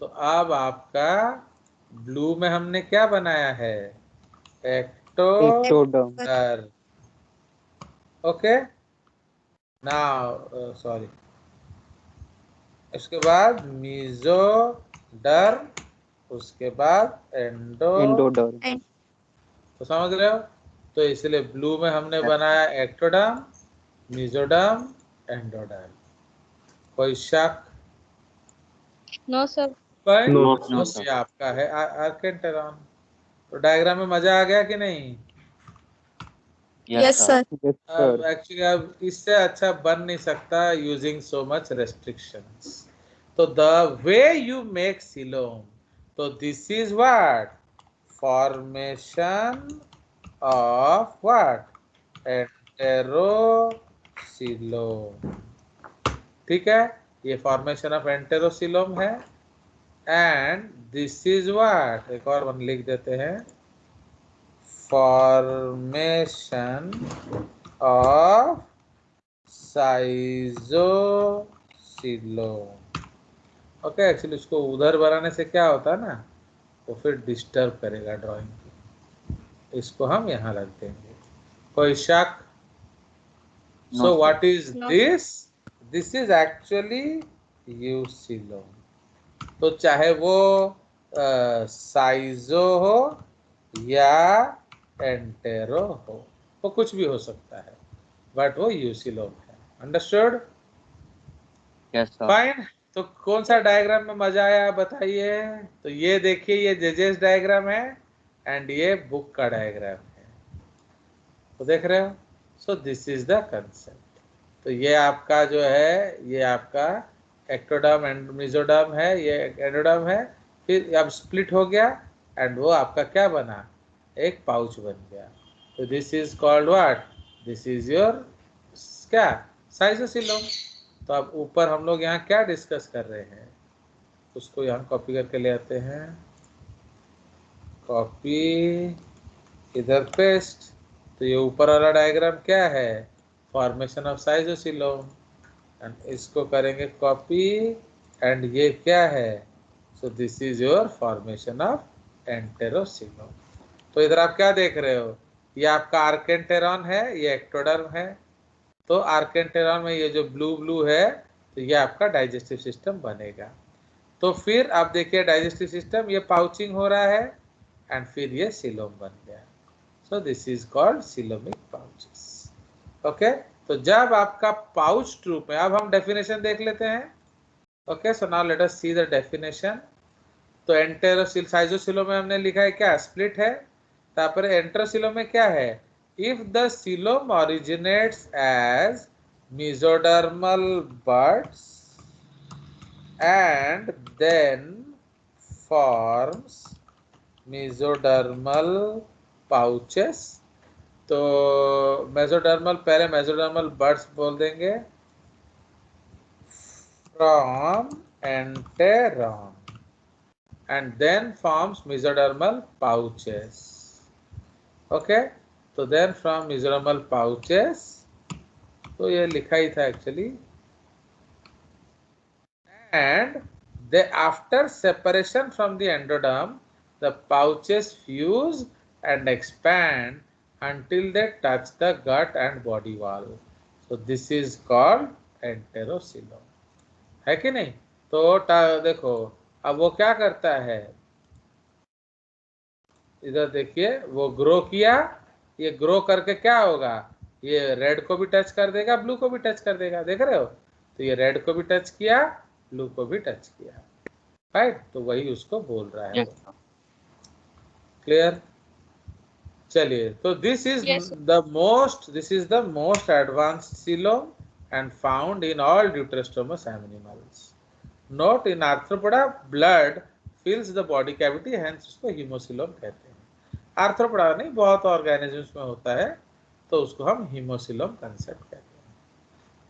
तो अब आपका ब्लू में हमने क्या बनाया है? Ectoderm. Ectoderm. Okay, now sorry, उसके बाद मीजोडर्म, उसके बाद एंडोडर्म। तो समझ रहे हो? तो इसलिए ब्लू में हमने बनाया एक्टोडर्म, मीजोडर्म, एंडोडर्म। कोई शक? No sir. नो ये आपका है आर्केंटेरॉन। तो डायग्राम में मजा आ गया कि नहीं? Yes sir. अब एक्चुअली अब इससे अच्छा बन नहीं सकता यूजिंग सो मच रेस्ट्रिक्शंस। तो the way you make coelom, तो this is what? Formation of what? Enterocoelom. ठीक है, ये फॉर्मेशन ऑफ एंटेरोसिलोम है। And this is what? एक और वन लिख देते हैं, formation of schizocoelom. Okay, actually उसको उधर बनाने से क्या होता है ना, वो फिर डिस्टर्ब करेगा ड्राइंग को। इसको हम यहाँ रख देंगे। कोई शक? So what is No. This? This is actually eucoelom. तो चाहे वो साइजो हो या एंटेरो हो, वो कुछ भी हो सकता है, बट वो यूसिलोम है। अंडरस्टूड? Yes sir. फाइन। तो कौन सा डायग्राम में मजा आया बताइए? तो ये देखिए, ये जेजेस डायग्राम है एंड ये बुक का डायग्राम है। तो देख रहे हो? सो दिस इज द कंसेप्ट। तो ये आपका जो है, ये आपका एक्टोडर्म एंड मेसोडर्म है, ये एंडोडर्म है। फिर अब स्प्लिट हो गया एंड वो आपका क्या बना? एक पाउच बन गया। तो this is called what? This is your क्या? साइजोसिलोम। तो अब ऊपर हम लोग यहाँ क्या डिस्कस कर रहे हैं, उसको यहाँ कॉपी करके ले आते हैं। कॉपी, इधर पेस्ट। तो ये ऊपर वाला डायग्राम क्या है? Formation of schizocoelom. एंड इसको करेंगे कॉपी, एंड ये क्या है? So this is your formation of enterocoelom. तो इधर आप क्या देख रहे हो? ये आपका आर्केंटेरॉन है, ये एक्टोडर्म है। तो आर्केंटेरॉन में ये जो ब्लू ब्लू है, तो ये आपका डाइजेस्टिव सिस्टम बनेगा। तो फिर आप देखिए डाइजेस्टिव सिस्टम, ये पाउचिंग हो रहा है एंड फिर ये सिलोम बन गया। So this is called coelomic pouches. Okay, तो जब आपका पाउच ट्रूप है, अब हम डेफिनेशन देख लेते हैं। Okay, so now let us see the definition. तो एंटेरोसिल साइजोसिलोम में हमने लिखा है क्या? स्प्लिट है। तापर एंटेरोसिलोम में क्या है? If the coelom originates as mesodermal buds, and then forms mesodermal pouches. तो मेसोडर्मल, पहले मेसोडर्मल बड्स बोल देंगे, from enteron, and then forms mesodermal pouches. Okay, तो then from mesodermal pouches, तो ये लिखा ही था actually, and they after separation from the endoderm, the pouches fuse and expand until they touch the gut and body wall. So this is called enterocoelom. है कि नहीं? तो देखो अब वो क्या करता है, इधर देखिए, वो ग्रो किया, ये ग्रो करके क्या होगा, ये रेड को भी टच कर देगा, ब्लू को भी टच कर देगा, देख रहे हो? तो ये रेड को भी टच किया, ब्लू को भी टच किया, राइट? तो वही उसको बोल रहा है। क्लियर? चलिए, तो this is the most advanced coelom and found in all deuterostomous animals. Note, in arthropoda blood fills the body cavity, hence उसको hemocoelom कहते हैं। आर्थ्रोपोडा नहीं, बहुत ऑर्गेनिजम्स में होता है, तो उसको हम hemocoelom कंसेप्ट कहते हैं।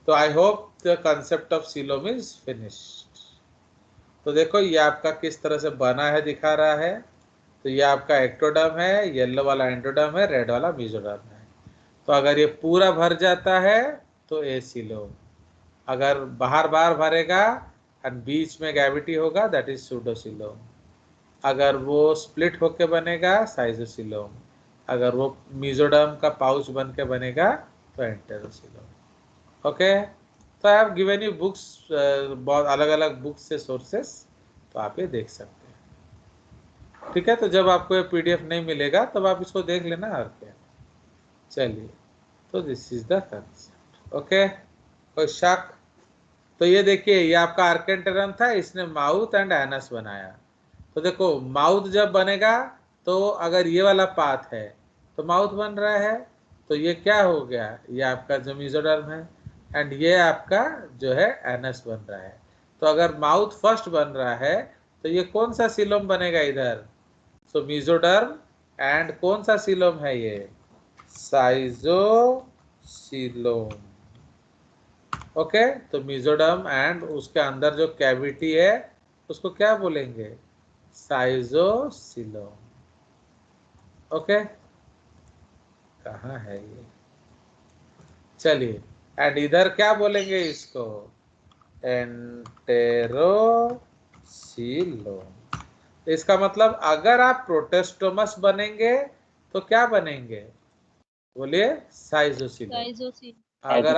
तो I hope the concept of coelom is finished. तो देखो ये आपका किस तरह से बना है दिखा रहा है। तो ये आपका एक्टोडर्म है, येलो वाला एंडोडर्म है, रेड वाला मेसोडर्म है। तो अगर ये पूरा भर जाता है तो एसीलोम, अगर बाहर भरेगा और बीच में कैविटी होगा दैट इज सूडोसीलोम, अगर वो स्प्लिट होके बनेगा साइजोसीलोम, अगर वो मेसोडर्म का पाउच बन के बनेगा तो एंटेरोसीलोम। ओके, तो I have given you books, बहुत अलग अलग बुक्स से सोर्सेस, तो आप ये देख सकते हैं। ठीक है, तो जब आपको ये पीडीएफ नहीं मिलेगा तब आप इसको देख लेना और क्या। चलिए, तो this is the concept. Okay, कोई शक? तो ये देखिए, ये आपका आर्केंटेरम था, इसने माउथ एंड एनस बनाया। तो देखो माउथ जब बनेगा तो अगर ये वाला पाथ है तो माउथ बन रहा है, तो ये क्या हो गया, ये आपका जो मेसोडर्म है, एंड ये आपका जो है एनस बन रहा है। तो अगर माउथ फर्स्ट बन रहा है तो ये कौन सा सीलोम बनेगा इधर? सो मेसोडर्म एंड कौन सा सीलोम है ये? साइजोसीलोम। ओके, तो मेसोडर्म एंड उसके अंदर जो कैविटी है उसको क्या बोलेंगे? साइजोसीलोम। ओके, कहाँ है ये? चलिए, एंड इधर क्या बोलेंगे इसको? एंटेरोसीलोम। इसका मतलब अगर आप प्रोटेस्टोमस बनेंगे तो क्या बनेंगे? बोलिए, साइजोसीलोम। अगर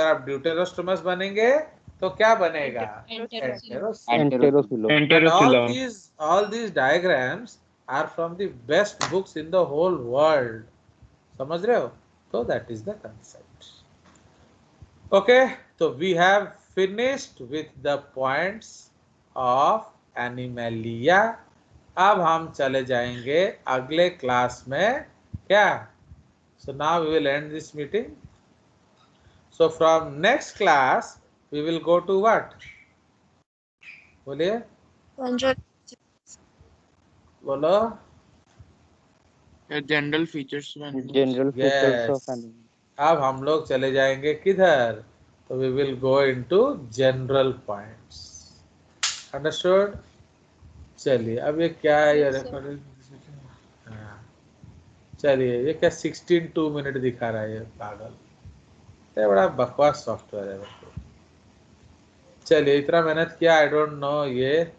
आप ड्यूटेरोस्टोमस बनेंगे तो क्या बनेगा? एंटेरोसीलोम। All these diagrams are from the best books in the whole world. समझ रहे हो? तो that is the concept. Okay, so we have finished with the points of Animalia. अब हम चले जाएंगे अगले क्लास में, क्या? So now we will end this meeting. So from next class we will go to what? बोलिए, बोलो। General features में। General features of animal. अब हम लोग चले जाएंगे किधर? तो we will go into general points. Understood? चलिए, अब ये क्या है ये रिकॉर्डिंग? चलिए, ये क्या 16:02 मिनट दिखा रहा है ये पागल, ये बड़ा बकवास सॉफ्टवेयर है। चलिए, इतना मेहनत किया, आई डोंट नो ये